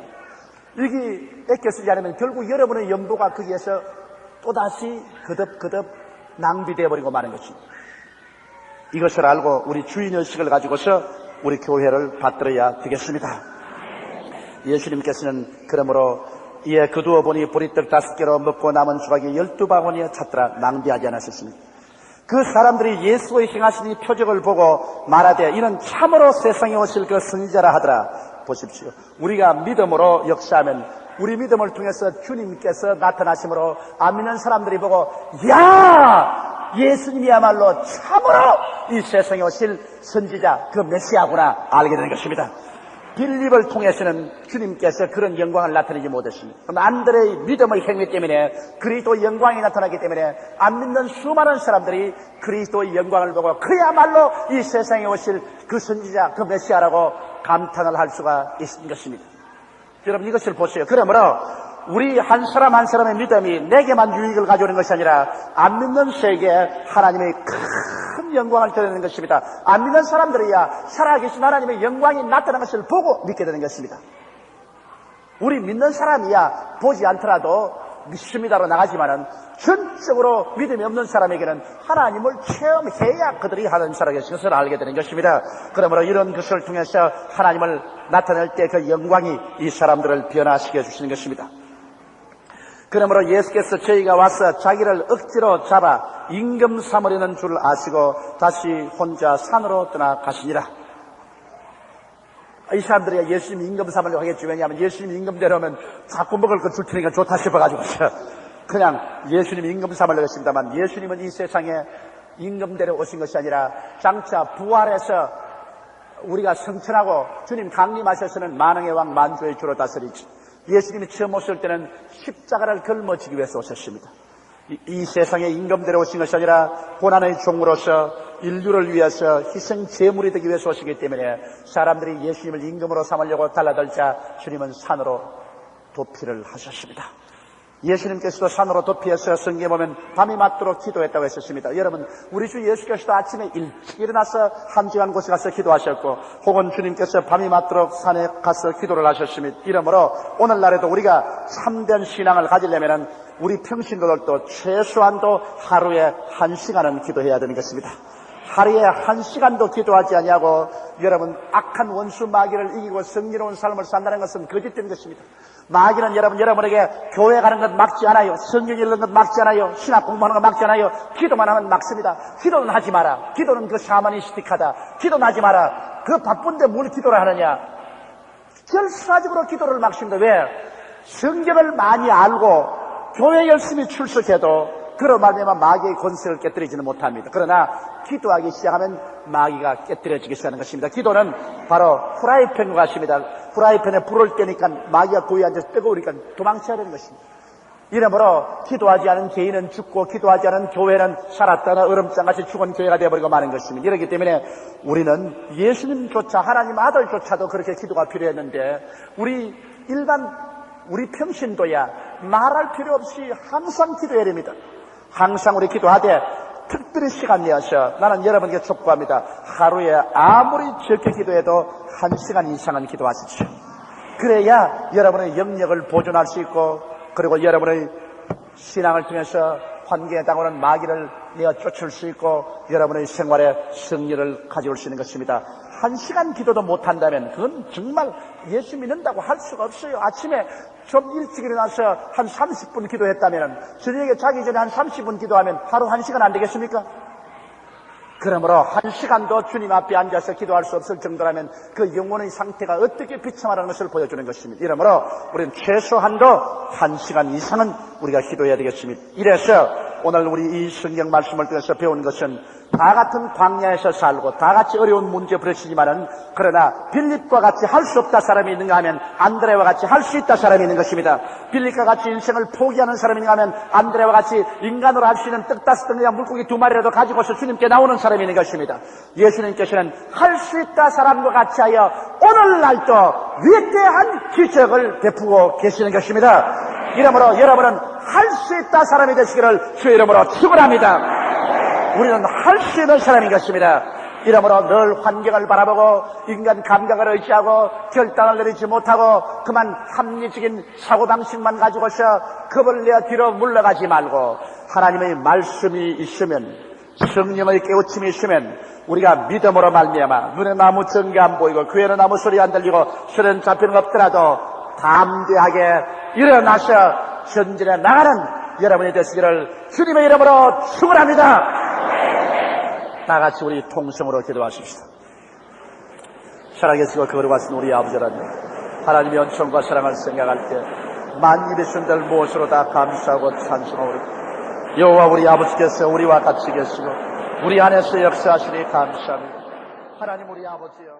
S1: 이게 아껴 쓰지 않으면 결국 여러분의 연보가 거기에서 또다시 거듭 낭비되어 버리고 마는 것입니다. 이것을 알고 우리 주인의식을 가지고서 우리 교회를 받들어야 되겠습니다. 예수님께서는 그러므로 이에 거두어 보니 보리떡 5개로 먹고 남은 조각이 12바구니에 찼더라. 낭비하지 않았습니다. 그 사람들이 예수의 행하신 이 표적을 보고 말하되 이는 참으로 세상에 오실 그 선지자라 하더라. 보십시오. 우리가 믿음으로 역사하면 우리 믿음을 통해서 주님께서 나타나심으로 안 믿는 사람들이 보고 야! 예수님이야말로 참으로 이 세상에 오실 선지자 그 메시아구나 알게 되는 것입니다. 빌립을 통해서는 주님께서 그런 영광을 나타내지 못했습니다. 그럼 안드레의 믿음의 행위 때문에 그리스도의 영광이 나타나기 때문에 안 믿는 수많은 사람들이 그리스도의 영광을 보고 그야말로 이 세상에 오실 그 선지자 그 메시아라고 감탄을 할 수가 있는 것입니다. 여러분 이것을 보세요. 그러므로 우리 한 사람 한 사람의 믿음이 내게만 유익을 가져오는 것이 아니라 안 믿는 세계에 하나님의 큰 영광을 드러내는 것입니다. 안 믿는 사람들이야 살아계신 하나님의 영광이 나타나는 것을 보고 믿게 되는 것입니다. 우리 믿는 사람이야 보지 않더라도 믿습니다로 나가지만은 전적으로 믿음이 없는 사람에게는 하나님을 체험해야 그들이 하는 사람의 것을 알게 되는 것입니다. 그러므로 이런 것을 통해서 하나님을 나타낼 때 그 영광이 이 사람들을 변화시켜 주시는 것입니다. 그러므로 예수께서 저희가 와서 자기를 억지로 잡아 임금 삼으려는 줄 아시고 다시 혼자 산으로 떠나가시니라. 이 사람들이 예수님 임금 삼으려고 하겠지. 왜냐하면 예수님 임금대로 하면 자꾸 먹을 거 줄 테니까 좋다 싶어가지고 그냥 예수님 임금 삼으려고 했습니다만, 예수님은 이 세상에 임금대로 오신 것이 아니라 장차 부활해서 우리가 성천하고 주님 강림하셔서는 만왕의 왕 만주의 주로 다스리지. 예수님이 처음 오실 때는 십자가를 걸머지기 위해서 오셨습니다. 이 세상에 임금대로 오신 것이 아니라 고난의 종으로서 인류를 위해서 희생 제물이 되기 위해서 오시기 때문에 사람들이 예수님을 임금으로 삼으려고 달라들자 주님은 산으로 도피를 하셨습니다. 예수님께서도 산으로 도피해서 성경에 보면 밤이 맞도록 기도했다고 했었습니다. 여러분, 우리 주 예수께서도 아침에 일찍 일어나서 한적한 곳에 가서 기도하셨고, 혹은 주님께서 밤이 맞도록 산에 가서 기도를 하셨습니다. 이러므로 오늘날에도 우리가 참된 신앙을 가지려면 우리 평신도들도 최소한도 하루에 1시간은 기도해야 되는 것입니다. 하루에 1시간도 기도하지 아니하고 여러분, 악한 원수 마귀를 이기고 성리로운 삶을 산다는 것은 거짓된 것입니다. 마귀는 여러분에게 교회 가는 것 막지 않아요. 성경 읽는 것 막지 않아요. 신학 공부하는 것 막지 않아요. 기도만 하면 막습니다. 기도는 하지 마라. 기도는 그 샤머니스틱하다. 기도는 하지 마라. 그 바쁜데 뭘 기도를 하느냐. 결사적으로 기도를 막습니다. 왜? 성경을 많이 알고 교회 열심히 출석해도 그로 말미암아 마귀의 권세를 깨뜨리지는 못합니다. 그러나 기도하기 시작하면 마귀가 깨뜨려지기 시작하는 것입니다. 기도는 바로 프라이팬과 같습니다. 프라이팬에 불을 떼니까 마귀가 고에 앉아서 뜨거우니까 도망쳐야 되는 것입니다. 이러므로 기도하지 않은 개인은 죽고 기도하지 않은 교회는 살았다나 얼음장같이 죽은 교회가 되어버리고 마는 것입니다. 이렇기 때문에 우리는 예수님조차 하나님 아들조차도 그렇게 기도가 필요했는데 우리 평신도야 말할 필요 없이 항상 기도해야 됩니다. 항상 우리 기도하되 특별히 시간 내어서 나는 여러분께 촉구합니다. 하루에 아무리 적게 기도해도 1시간 이상은 기도하십시오. 그래야 여러분의 영역을 보존할 수 있고, 그리고 여러분의 신앙을 통해서 환경에 당하는 마귀를 내어 쫓을 수 있고 여러분의 생활에 승리를 가져올 수 있는 것입니다. 1시간 기도도 못한다면 그건 정말 예수 믿는다고 할 수가 없어요. 아침에 좀 일찍 일어나서 한 30분 기도했다면 저녁에 자기 전에 한 30분 기도하면 하루 1시간 안 되겠습니까? 그러므로 1시간도 주님 앞에 앉아서 기도할 수 없을 정도라면 그 영혼의 상태가 어떻게 비참하다는 것을 보여주는 것입니다. 이러므로 우리는 최소한도 1시간 이상은 우리가 기도해야 되겠습니다. 이래서 오늘 우리 이 성경 말씀을 통해서 배운 것은 다 같은 광야에서 살고 다 같이 어려운 문제 부딪히지만은, 그러나 빌립과 같이 할 수 없다 사람이 있는가 하면 안드레와 같이 할 수 있다 사람이 있는 것입니다. 빌립과 같이 인생을 포기하는 사람이 있는가 하면 안드레와 같이 인간으로 할 수 있는 떡 5덩이나 물고기 2마리라도 가지고서 주님께 나오는 사람이 있는 것입니다. 예수님께서는 할 수 있다 사람과 같이 하여 오늘날도 위대한 기적을 베푸고 계시는 것입니다. 이러므로 여러분은 할 수 있다 사람이 되시기를 주의 이름으로 축원합니다. 우리는 할 수 있는 사람인 것입니다. 이러므로 늘 환경을 바라보고 인간 감각을 의지하고 결단을 내리지 못하고 그만 합리적인 사고방식만 가지고서 겁을 내어 뒤로 물러가지 말고, 하나님의 말씀이 있으면, 성령의 깨우침이 있으면 우리가 믿음으로 말미암아 눈에 아무 전개 안 보이고 귀에는 아무 소리 안 들리고 손에는 잡히는 없더라도 담대하게 일어나서 전진해 나가는 여러분이 되시기를 주님의 이름으로 축원합니다. 다 같이 우리 통성으로 기도하십시다. 살아계시고 거룩하신 우리 아버지 하나님, 하나님의 은총과 사랑을 생각할 때 만일의 순들 무엇으로 다 감사하고 찬송하오리. 여호와 우리 아버지께서 우리와 같이 계시고 우리 안에서 역사하시니 감사합니다. 하나님 우리 아버지여,